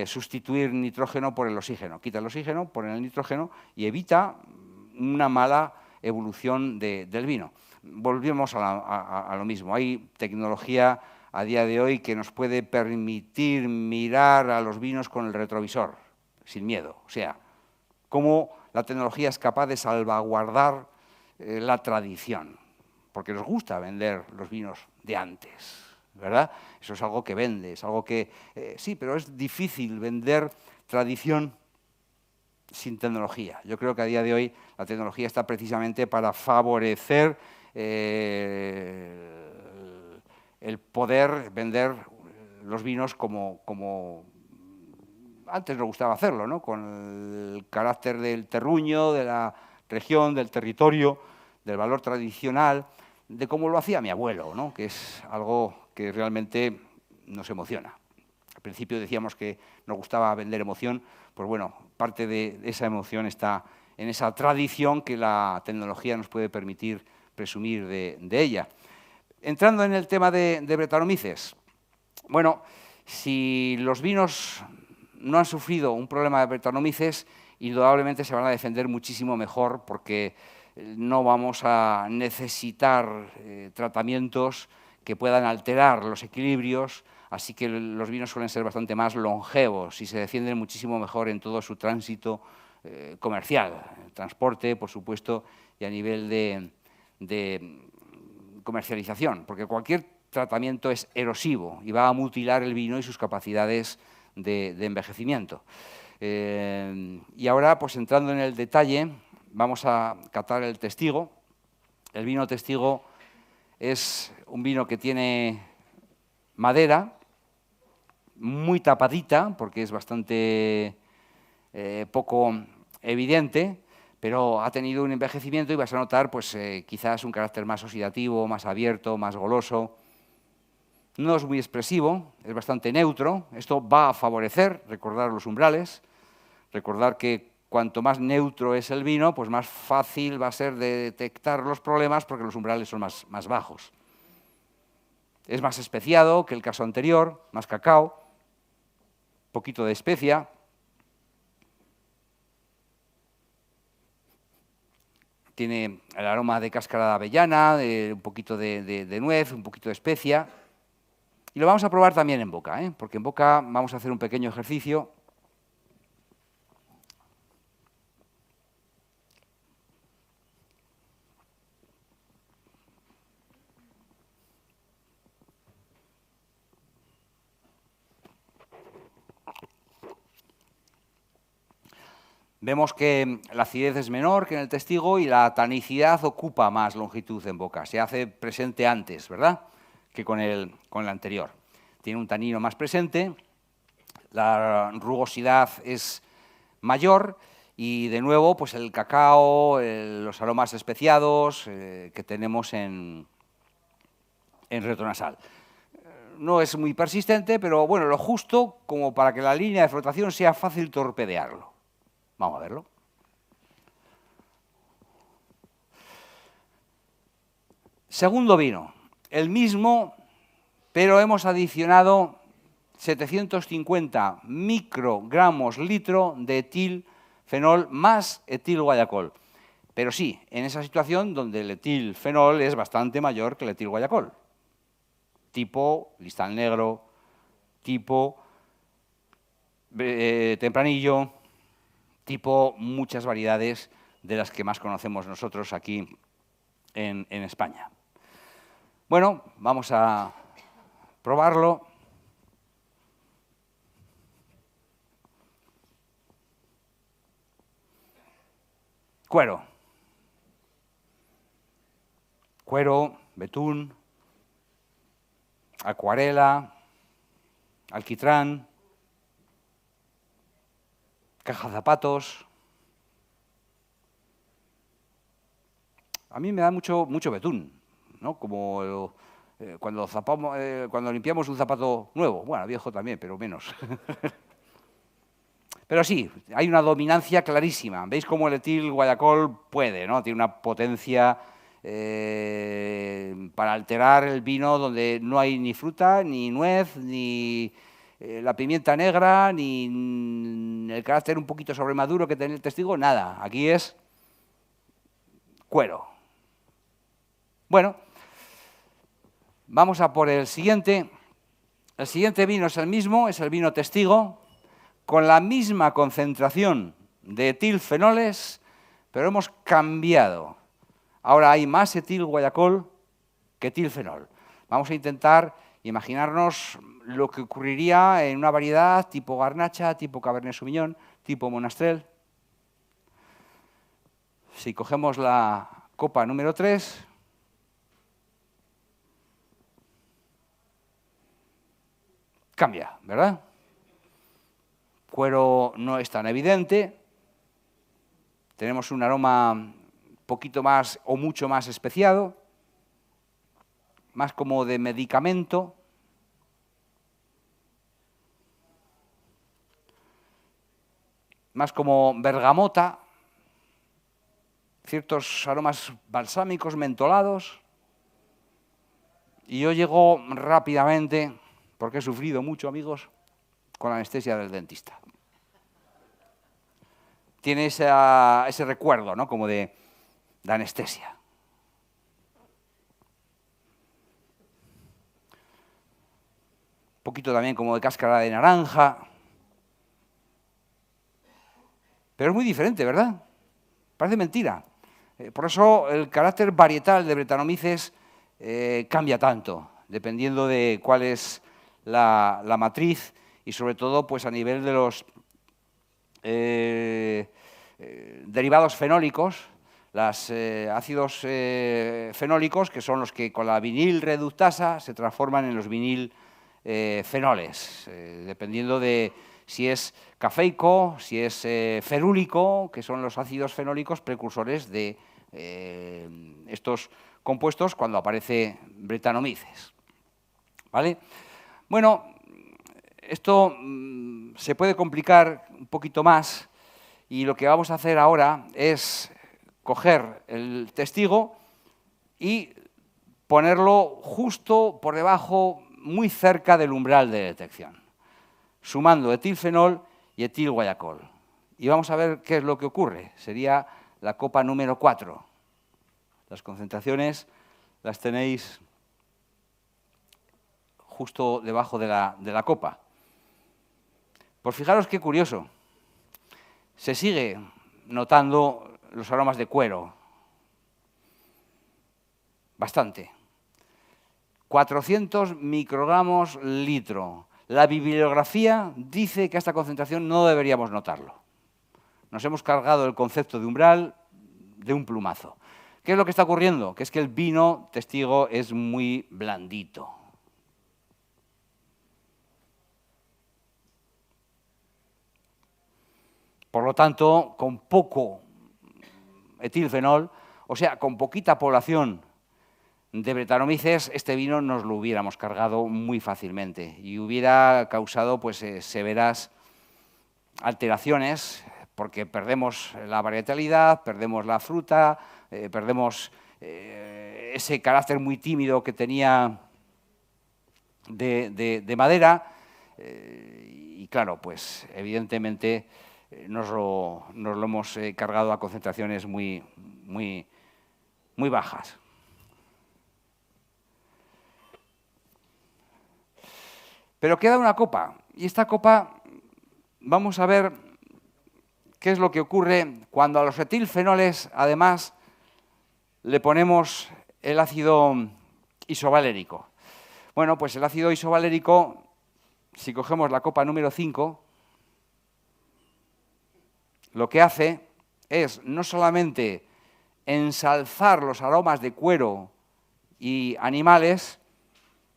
sustituir nitrógeno por el oxígeno. Quita el oxígeno, pone el nitrógeno y evita una mala evolución del vino. Volvemos a lo mismo. Hay tecnología a día de hoy que nos puede permitir mirar a los vinos con el retrovisor, sin miedo. O sea, cómo la tecnología es capaz de salvaguardar la tradición, porque nos gusta vender los vinos de antes, ¿verdad? Eso es algo que vende, es algo que... sí, pero es difícil vender tradición sin tecnología. Yo creo que a día de hoy la tecnología está precisamente para favorecer el poder vender los vinos como antes nos gustaba hacerlo, ¿no? Con el carácter del terruño, de la región, del territorio, del valor tradicional, de cómo lo hacía mi abuelo, ¿no? Que es algo que realmente nos emociona. Al principio decíamos que nos gustaba vender emoción, pues bueno, parte de esa emoción está en esa tradición que la tecnología nos puede permitir presumir de ella. Entrando en el tema de Brettanomyces, bueno, si los vinos no han sufrido un problema de Brettanomyces, indudablemente se van a defender muchísimo mejor porque no vamos a necesitar tratamientos que puedan alterar los equilibrios, así que los vinos suelen ser bastante más longevos y se defienden muchísimo mejor en todo su tránsito comercial, transporte, por supuesto, y a nivel de comercialización, porque cualquier tratamiento es erosivo y va a mutilar el vino y sus capacidades de envejecimiento. Y ahora, pues entrando en el detalle, vamos a catar el Testigo. El vino Testigo es un vino que tiene madera, muy tapadita, porque es bastante poco evidente, pero ha tenido un envejecimiento y vas a notar pues, quizás un carácter más oxidativo, más abierto, más goloso. No es muy expresivo, es bastante neutro. Esto va a favorecer, recordar los umbrales, recordar que cuanto más neutro es el vino, pues más fácil va a ser de detectar los problemas porque los umbrales son más bajos. Es más especiado que el caso anterior, más cacao, poquito de especia. Tiene el aroma de cáscara de avellana, un poquito de nuez, un poquito de especia. Y lo vamos a probar también en boca, porque en boca vamos a hacer un pequeño ejercicio. Vemos que la acidez es menor que en el Testigo y la tanicidad ocupa más longitud en boca. Se hace presente antes, ¿verdad?, que con el anterior. Tiene un tanino más presente, la rugosidad es mayor y, de nuevo, pues el cacao, los aromas especiados que tenemos en retronasal. No es muy persistente, pero bueno, lo justo como para que la línea de flotación sea fácil torpedearlo. Vamos a verlo. Segundo vino, el mismo, pero hemos adicionado 750 microgramos litro de etilfenol más etilguayacol. Pero sí, en esa situación donde el etilfenol es bastante mayor que el etilguayacol. Tipo Listán Negro, tipo Tempranillo, tipo muchas variedades de las que más conocemos nosotros aquí en España. Bueno, vamos a probarlo. Cuero. Cuero, betún, acuarela, alquitrán, caja de zapatos. A mí me da mucho betún, ¿no? Como cuando limpiamos un zapato nuevo. Bueno, viejo también, pero menos. Pero sí, hay una dominancia clarísima. ¿Veis cómo el etilguayacol puede, ¿no? Tiene una potencia para alterar el vino donde no hay ni fruta, ni nuez, ni la pimienta negra, ni el carácter un poquito sobremaduro que tiene el Testigo, nada. Aquí es cuero. Bueno, vamos a por el siguiente. El siguiente vino es el mismo, es el vino Testigo, con la misma concentración de etilfenoles, pero hemos cambiado. Ahora hay más etilguayacol que etilfenol. Vamos a intentar imaginarnos lo que ocurriría en una variedad tipo Garnacha, tipo Cabernet Sauvignon, tipo Monastrell. si cogemos la copa número 3, cambia, ¿verdad? Cuero no es tan evidente, tenemos un aroma un poquito más o mucho más especiado, más como de medicamento. Más como bergamota, ciertos aromas balsámicos, mentolados. Y yo llego rápidamente, porque he sufrido mucho, amigos, con la anestesia del dentista. Tiene ese recuerdo, ¿no?, como de anestesia. Un poquito también como de cáscara de naranja. Pero es muy diferente, ¿verdad? Parece mentira. Por eso el carácter varietal de Brettanomyces cambia tanto, dependiendo de cuál es la matriz y sobre todo pues, a nivel de los derivados fenólicos, los ácidos fenólicos, que son los que con la vinil reductasa se transforman en los vinil fenoles, dependiendo de si es cafeico, si es ferúlico, que son los ácidos fenólicos precursores de estos compuestos cuando aparece Brettanomyces. ¿Vale? Bueno, esto se puede complicar un poquito más y lo que vamos a hacer ahora es coger el testigo y ponerlo justo por debajo, muy cerca del umbral de detección, sumando etilfenol y etilguayacol. Y vamos a ver qué es lo que ocurre. Sería la copa número 4. Las concentraciones las tenéis justo debajo de la copa. Pues fijaros qué curioso. Se sigue notando los aromas de cuero. Bastante. 400 microgramos litro. La bibliografía dice que a esta concentración no deberíamos notarlo. Nos hemos cargado el concepto de umbral de un plumazo. ¿Qué es lo que está ocurriendo? Que es que el vino testigo es muy blandito. Por lo tanto, con poco etilfenol, o sea, con poquita población de Brettanomyces, este vino nos lo hubiéramos cargado muy fácilmente y hubiera causado pues, severas alteraciones, porque perdemos la varietalidad, perdemos la fruta, perdemos ese carácter muy tímido que tenía de madera, y claro, pues evidentemente nos lo hemos cargado a concentraciones muy bajas. Pero queda una copa, y esta copa vamos a ver qué es lo que ocurre cuando a los etilfenoles, además, le ponemos el ácido isovalérico. Bueno, pues el ácido isovalérico, si cogemos la copa número 5, lo que hace es no solamente ensalzar los aromas de cuero y animales,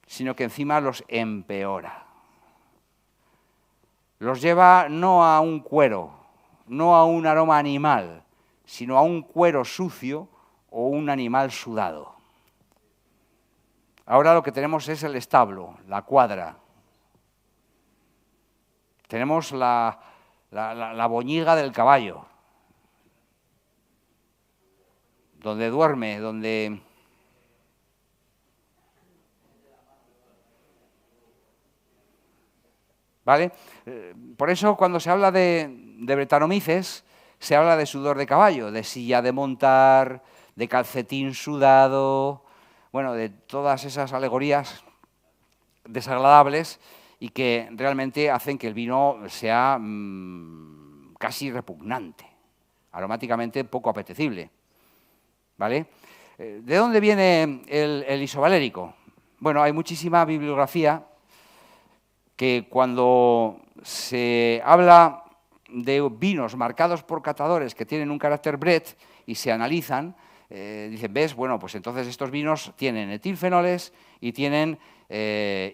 sino que encima los empeora. Los lleva no a un cuero, no a un aroma animal, sino a un cuero sucio o un animal sudado. Ahora lo que tenemos es el establo, la cuadra. Tenemos la boñiga del caballo, donde duerme, donde... ¿Vale? Por eso cuando se habla de Brettanomyces, se habla de sudor de caballo, de silla de montar, de calcetín sudado, bueno, de todas esas alegorías desagradables y que realmente hacen que el vino sea casi repugnante, aromáticamente poco apetecible. ¿Vale? ¿De dónde viene el isovalérico? Bueno, hay muchísima bibliografía que cuando se habla de vinos marcados por catadores que tienen un carácter Brett y se analizan, dicen, ¿ves? Bueno, pues entonces estos vinos tienen etilfenoles y tienen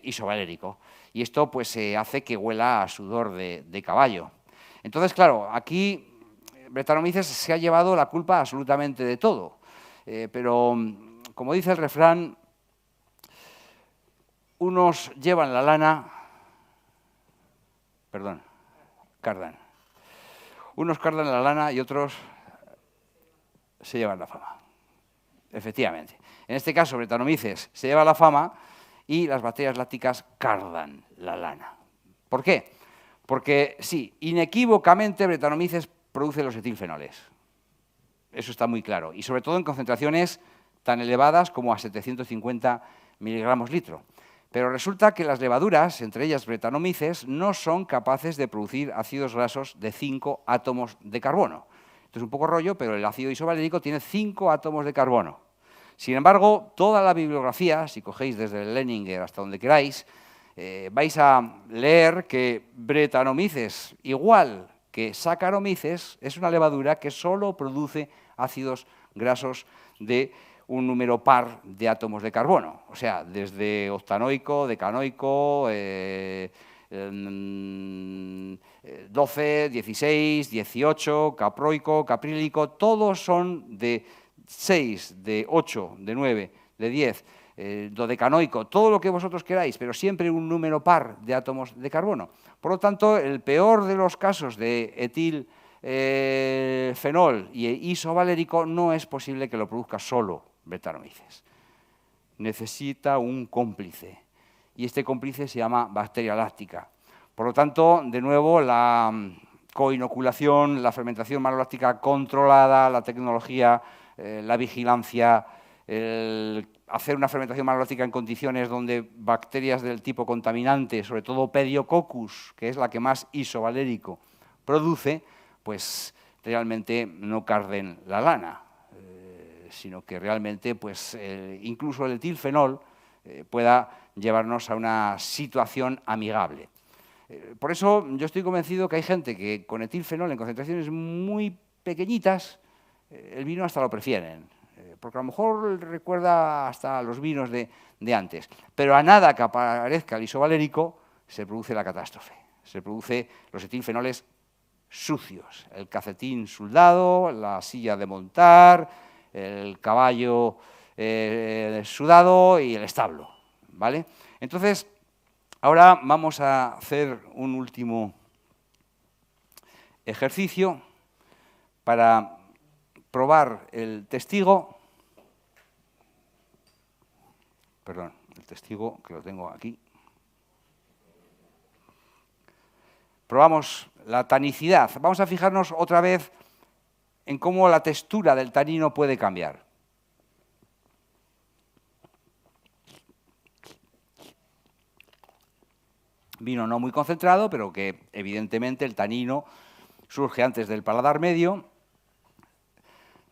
isovalérico. Y esto pues hace que huela a sudor de caballo. Entonces, claro, aquí Brettanomyces se ha llevado la culpa absolutamente de todo. Pero, como dice el refrán, unos llevan la lana, perdón, cardan. Unos cardan la lana y otros se llevan la fama. Efectivamente. En este caso, Brettanomyces se lleva la fama y las bacterias lácticas cardan la lana. ¿Por qué? Porque, sí, inequívocamente Brettanomyces produce los etilfenoles. Eso está muy claro. Y sobre todo en concentraciones tan elevadas como a 750 miligramos litro. Pero resulta que las levaduras, entre ellas Brettanomyces, no son capaces de producir ácidos grasos de 5 átomos de carbono. Esto es un poco rollo, pero el ácido isovalérico tiene 5 átomos de carbono. Sin embargo, toda la bibliografía, si cogéis desde el Leninger hasta donde queráis, vais a leer que Brettanomyces, igual que Saccharomyces, es una levadura que solo produce ácidos grasos de un número par de átomos de carbono, o sea, desde octanoico, decanoico, 12, 16, 18, caproico, caprílico, todos son de 6, de 8, de 9, de 10, dodecanoico, todo lo que vosotros queráis, pero siempre un número par de átomos de carbono. Por lo tanto, el peor de los casos de etilfenol y isovalérico no es posible que lo produzca solo Brettanomyces. Necesita un cómplice, y este cómplice se llama bacteria láctica. Por lo tanto, de nuevo, la coinoculación, la fermentación maloláctica controlada, la tecnología, la vigilancia, el hacer una fermentación maloláctica en condiciones donde bacterias del tipo contaminante, sobre todo Pediococcus, que es la que más isovalérico produce, pues realmente no carden la lana, sino que realmente pues, incluso el etilfenol pueda llevarnos a una situación amigable. Por eso yo estoy convencido que hay gente que con etilfenol en concentraciones muy pequeñitas, el vino hasta lo prefieren, porque a lo mejor recuerda hasta los vinos de antes. Pero a nada que aparezca el isovalérico se produce la catástrofe, se produce los etilfenoles sucios, el calcetín soldado, la silla de montar, el caballo sudado y el establo, ¿vale? Entonces, ahora vamos a hacer un último ejercicio para probar el testigo. Perdón, el testigo que lo tengo aquí. Probamos la tanicidad. Vamos a fijarnos otra vez en cómo la textura del tanino puede cambiar. Vino no muy concentrado, pero que evidentemente el tanino surge antes del paladar medio,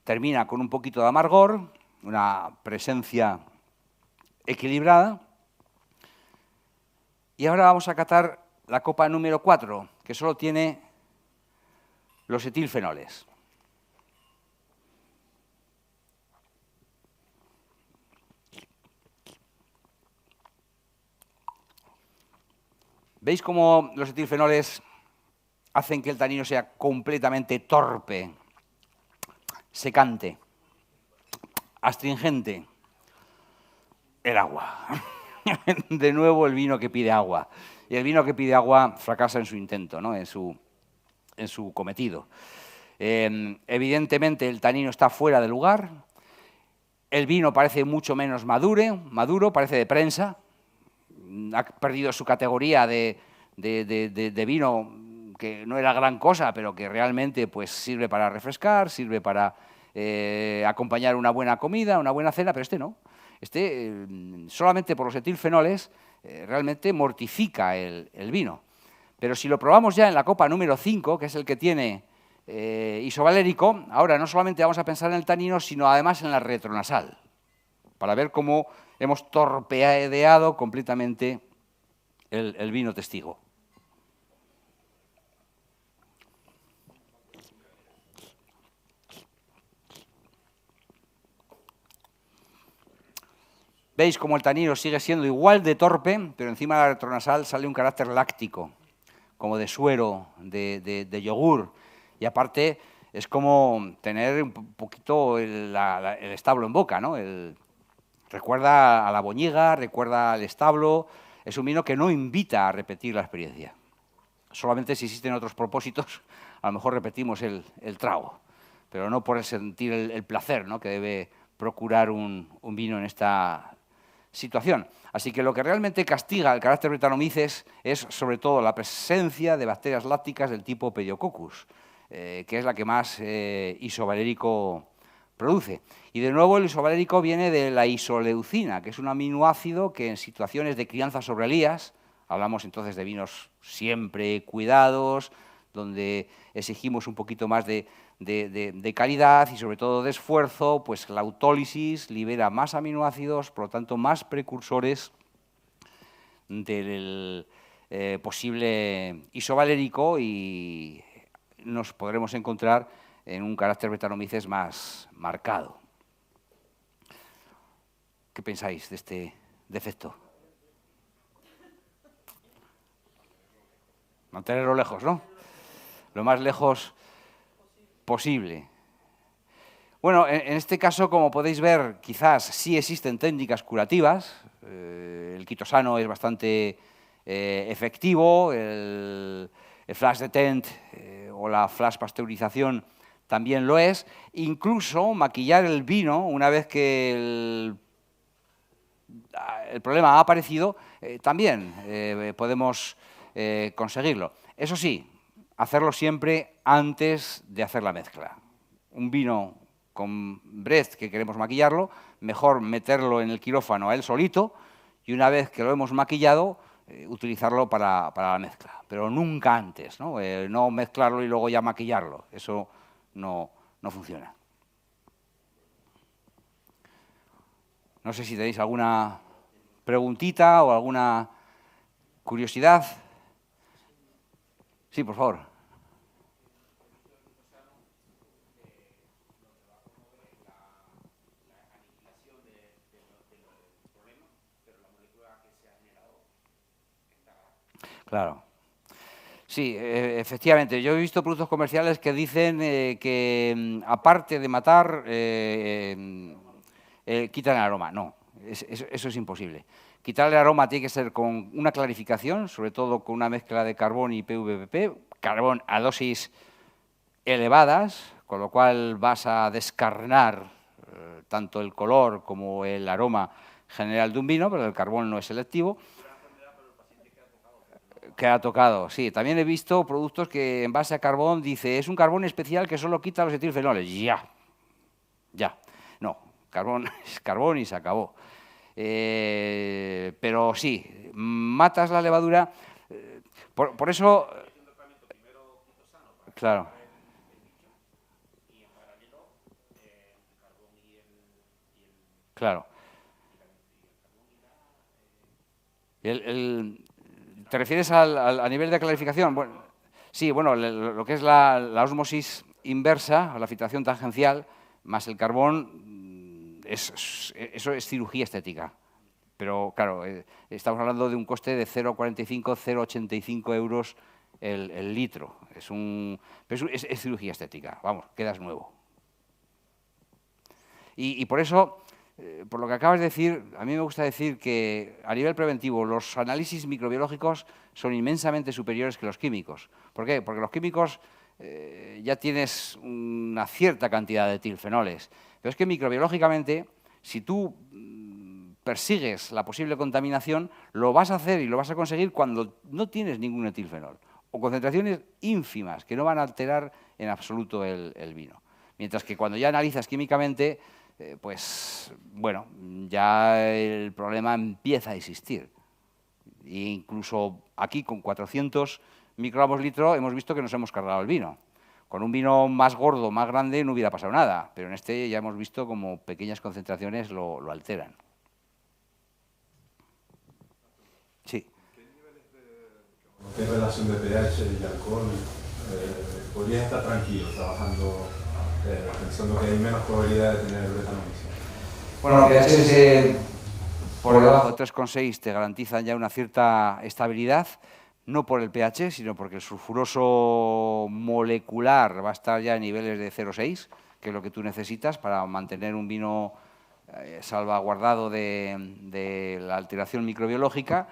termina con un poquito de amargor, una presencia equilibrada. Y ahora vamos a catar la copa número 4, que solo tiene los etilfenoles. ¿Veis cómo los etilfenoles hacen que el tanino sea completamente torpe, secante, astringente? El agua. De nuevo el vino que pide agua. Y el vino que pide agua fracasa en su intento, ¿no? en su cometido. Evidentemente el tanino está fuera de lugar. El vino parece mucho menos maduro, parece de prensa. Ha perdido su categoría de vino que no era gran cosa, pero que realmente pues, sirve para refrescar, sirve para acompañar una buena comida, una buena cena, pero este no. Este, solamente por los etilfenoles, realmente mortifica el vino. Pero si lo probamos ya en la copa número 5, que es el que tiene isovalérico, ahora no solamente vamos a pensar en el tanino, sino además en la retronasal, para ver cómo hemos torpedeado completamente el vino testigo. Veis como el tanino sigue siendo igual de torpe, pero encima de la retronasal sale un carácter láctico, como de suero, de yogur. Y aparte es como tener un poquito el establo en boca, ¿no? Recuerda a la boñiga, recuerda al establo. Es un vino que no invita a repetir la experiencia. Solamente si existen otros propósitos, a lo mejor repetimos el trago, pero no por sentir el placer, ¿no?, que debe procurar un vino en esta situación. Así que lo que realmente castiga el carácter Brettanomyces es sobre todo la presencia de bacterias lácticas del tipo Pediococcus, que es la que más isovalérico produce. Y de nuevo el isovalérico viene de la isoleucina, que es un aminoácido que en situaciones de crianza sobre elías, hablamos entonces de vinos siempre cuidados, donde exigimos un poquito más de calidad y sobre todo de esfuerzo, pues la autólisis libera más aminoácidos, por lo tanto más precursores del posible isovalérico, y nos podremos encontrar en un carácter Brettanomyces más marcado. ¿Qué pensáis de este defecto? Mantenerlo lejos, ¿no? Lo más lejos posible. Bueno, en este caso, como podéis ver, quizás sí existen técnicas curativas. El quitosano es bastante efectivo, el flash detent o la flash pasteurización también lo es. Incluso maquillar el vino, una vez que el problema ha aparecido, también podemos conseguirlo. Eso sí, hacerlo siempre antes de hacer la mezcla. Un vino con Brest que queremos maquillarlo, mejor meterlo en el quirófano a él solito y una vez que lo hemos maquillado, utilizarlo para la mezcla. Pero nunca antes, ¿no? No mezclarlo y luego ya maquillarlo. Eso no funciona. No sé si tenéis alguna preguntita o alguna curiosidad. Sí, por favor. Claro. Sí, efectivamente. Yo he visto productos comerciales que dicen que, aparte de matar, quitan el aroma. No, eso es imposible. Quitar el aroma tiene que ser con una clarificación, sobre todo con una mezcla de carbón y PVPP, carbón a dosis elevadas, con lo cual vas a descarnar tanto el color como el aroma general de un vino, pero el carbón no es selectivo. Que ha tocado, sí. También he visto productos que en base a carbón dice, es un carbón especial que solo quita los etilfenoles. Ya. No, carbón es carbón y se acabó. Pero sí, matas la levadura. Por eso... Claro. Claro. ¿Te refieres a nivel de clarificación? Bueno, sí, bueno, lo que es la ósmosis inversa, la filtración tangencial, más el carbón, eso es cirugía estética. Pero, claro, estamos hablando de un coste de 0,45, 0,85 euros el litro. Es cirugía estética, vamos, quedas nuevo. Y por eso... por lo que acabas de decir, a mí me gusta decir que a nivel preventivo los análisis microbiológicos son inmensamente superiores que los químicos. ¿Por qué? Porque los químicos ya tienes una cierta cantidad de etilfenoles. Pero es que microbiológicamente, si tú persigues la posible contaminación, lo vas a hacer y lo vas a conseguir cuando no tienes ningún etilfenol o concentraciones ínfimas que no van a alterar en absoluto el vino. Mientras que cuando ya analizas químicamente... pues, bueno, ya el problema empieza a existir. E incluso aquí, con 400 microgramos litro, hemos visto que nos hemos cargado el vino. Con un vino más gordo, más grande, no hubiera pasado nada, pero en este ya hemos visto como pequeñas concentraciones lo alteran. Sí. ¿Qué relación de pH y alcohol? ¿Podrías estar tranquilo trabajando pensando que hay menos probabilidad de tener Brettanomyces? Bueno, el pH por debajo de 3,6 te garantizan ya una cierta estabilidad, no por el pH, sino porque el sulfuroso molecular va a estar ya en niveles de 0,6, que es lo que tú necesitas para mantener un vino salvaguardado de la alteración microbiológica.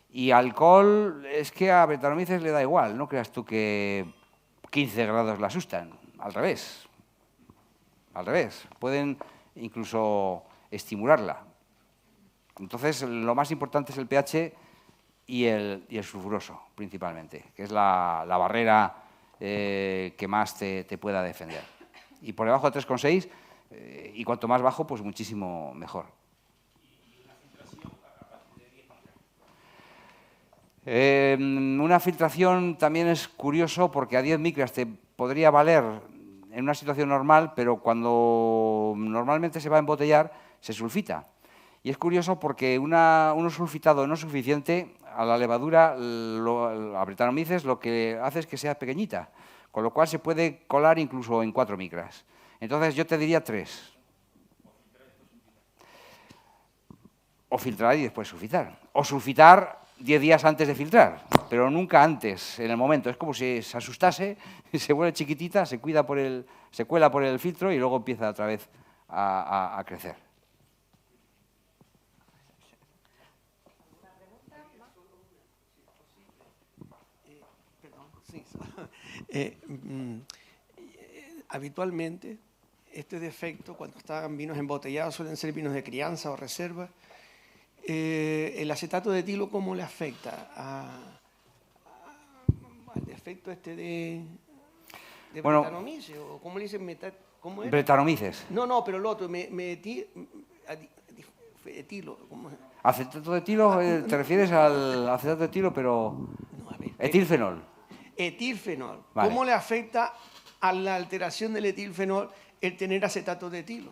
Y alcohol, es que a Brettanomyces le da igual, no creas tú que 15 grados la asustan, al revés, pueden incluso estimularla. Entonces, lo más importante es el pH y el sulfuroso, principalmente, que es la barrera que más te pueda defender. Y por debajo de 3,6, y cuanto más bajo, pues muchísimo mejor. Una filtración también es curioso porque a 10 micras te podría valer en una situación normal, pero cuando normalmente se va a embotellar, se sulfita. Y es curioso porque un sulfitado no suficiente a la levadura, a Brettanomyces, lo que hace es que sea pequeñita, con lo cual se puede colar incluso en 4 micras. Entonces yo te diría 3. O filtrar y después sulfitar. O sulfitar 10 días antes de filtrar, pero nunca antes, en el momento. Es como si se asustase, se vuelve chiquitita, se cuela por el filtro y luego empieza otra vez a crecer. Habitualmente, este defecto, cuando están vinos embotellados, suelen ser vinos de crianza o reserva. ¿El acetato de etilo cómo le afecta al defecto este de Brettanomyces? ¿O cómo le dicen? ¿Cómo es? Brettanomyces. No, pero el otro, etilo. ¿Cómo es? Acetato de etilo, te refieres al acetato de etilo, pero No, a ver, etilfenol. Etilfenol. Vale. ¿Cómo le afecta a la alteración del etilfenol el tener acetato de etilo?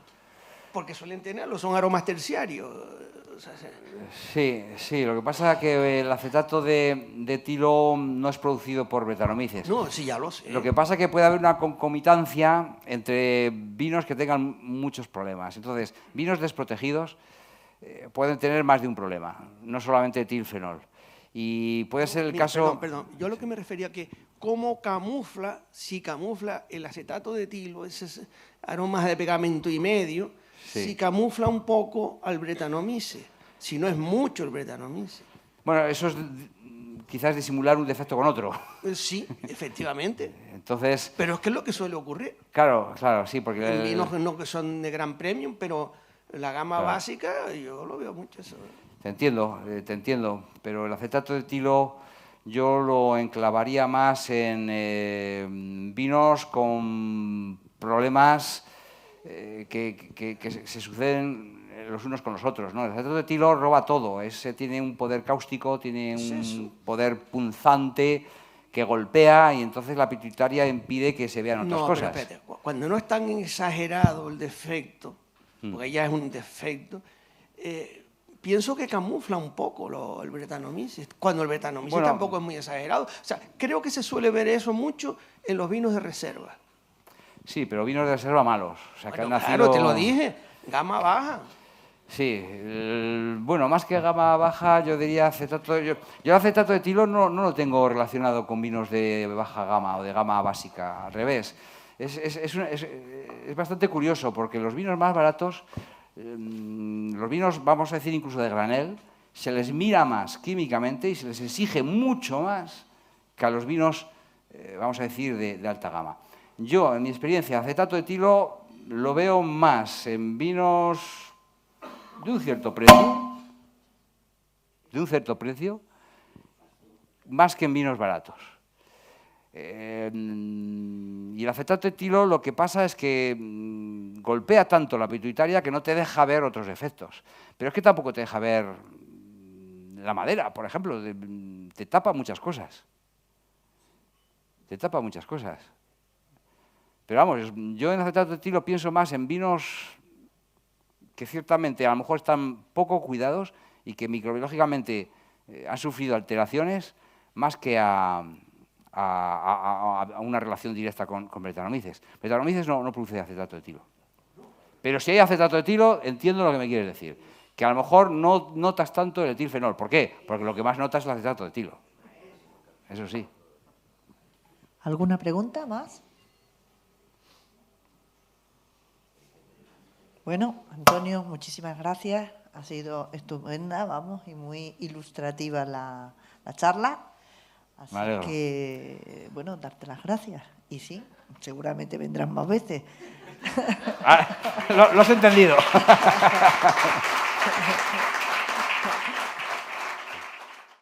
Porque suelen tenerlo, son aromas terciarios. O sea, Sí, lo que pasa es que el acetato de etilo no es producido por Brettanomyces. no, sí, ya lo sé. Lo que pasa es que puede haber una concomitancia entre vinos que tengan muchos problemas. Entonces, vinos desprotegidos pueden tener más de un problema, no solamente etilfenol. Y puede ser el Mira, caso... Perdón. Yo lo que me refería a que cómo camufla, si camufla el acetato de etilo, esos aromas de pegamento y medio, Sí. si camufla un poco al Brettanomyces, si no es mucho el Brettanomyces. Bueno, eso es quizás disimular un defecto con otro. Sí, efectivamente. Entonces, Pero es que es lo que suele ocurrir. claro, sí, porque... En vinos no que son de gran premium, pero la gama Claro. básica, yo lo veo mucho eso. Te entiendo, pero el acetato de etilo yo lo enclavaría más en vinos con problemas que se suceden los unos con los otros, ¿no? El acetato de etilo roba todo, tiene un poder cáustico, tiene un poder punzante que golpea y entonces la pituitaria impide que se vean otras No, cosas. pero espérate, cuando no es tan exagerado el defecto, porque ya es un defecto, pienso que camufla un poco el Brettanomyces, cuando el Brettanomyces Bueno, tampoco es muy exagerado. O sea, creo que se suele ver eso mucho en los vinos de reserva. Sí, pero vinos de reserva malos. O sea, que Bueno, han nacido... claro, te lo dije, gama baja. Sí, bueno, más que gama baja, yo diría acetato... Yo el acetato de etilo no lo tengo relacionado con vinos de baja gama o de gama básica, al revés. Es bastante curioso porque los vinos más baratos, los vinos, vamos a decir incluso de granel, se les mira más químicamente y se les exige mucho más que a los vinos, vamos a decir, de alta gama. Yo, en mi experiencia, acetato de etilo lo veo más en vinos de un cierto precio, más que en vinos baratos. Y el acetato de etilo lo que pasa es que golpea tanto la pituitaria que no te deja ver otros defectos. Pero es que tampoco te deja ver la madera, por ejemplo, te tapa muchas cosas. Pero vamos, yo en acetato de etilo pienso más en vinos que ciertamente a lo mejor están poco cuidados y que microbiológicamente han sufrido alteraciones más que a una relación directa con Brettanomyces. Brettanomyces no produce acetato de etilo. Pero si hay acetato de etilo, entiendo lo que me quieres decir. que a lo mejor no notas tanto el etilfenol. ¿Por qué? Porque lo que más notas es el acetato de etilo. Eso sí. ¿Alguna pregunta más? Bueno, Antonio, muchísimas gracias. Ha sido estupenda, vamos, y muy ilustrativa la charla. Así que, bueno, darte las gracias. Y sí, seguramente vendrán más veces. Lo has entendido.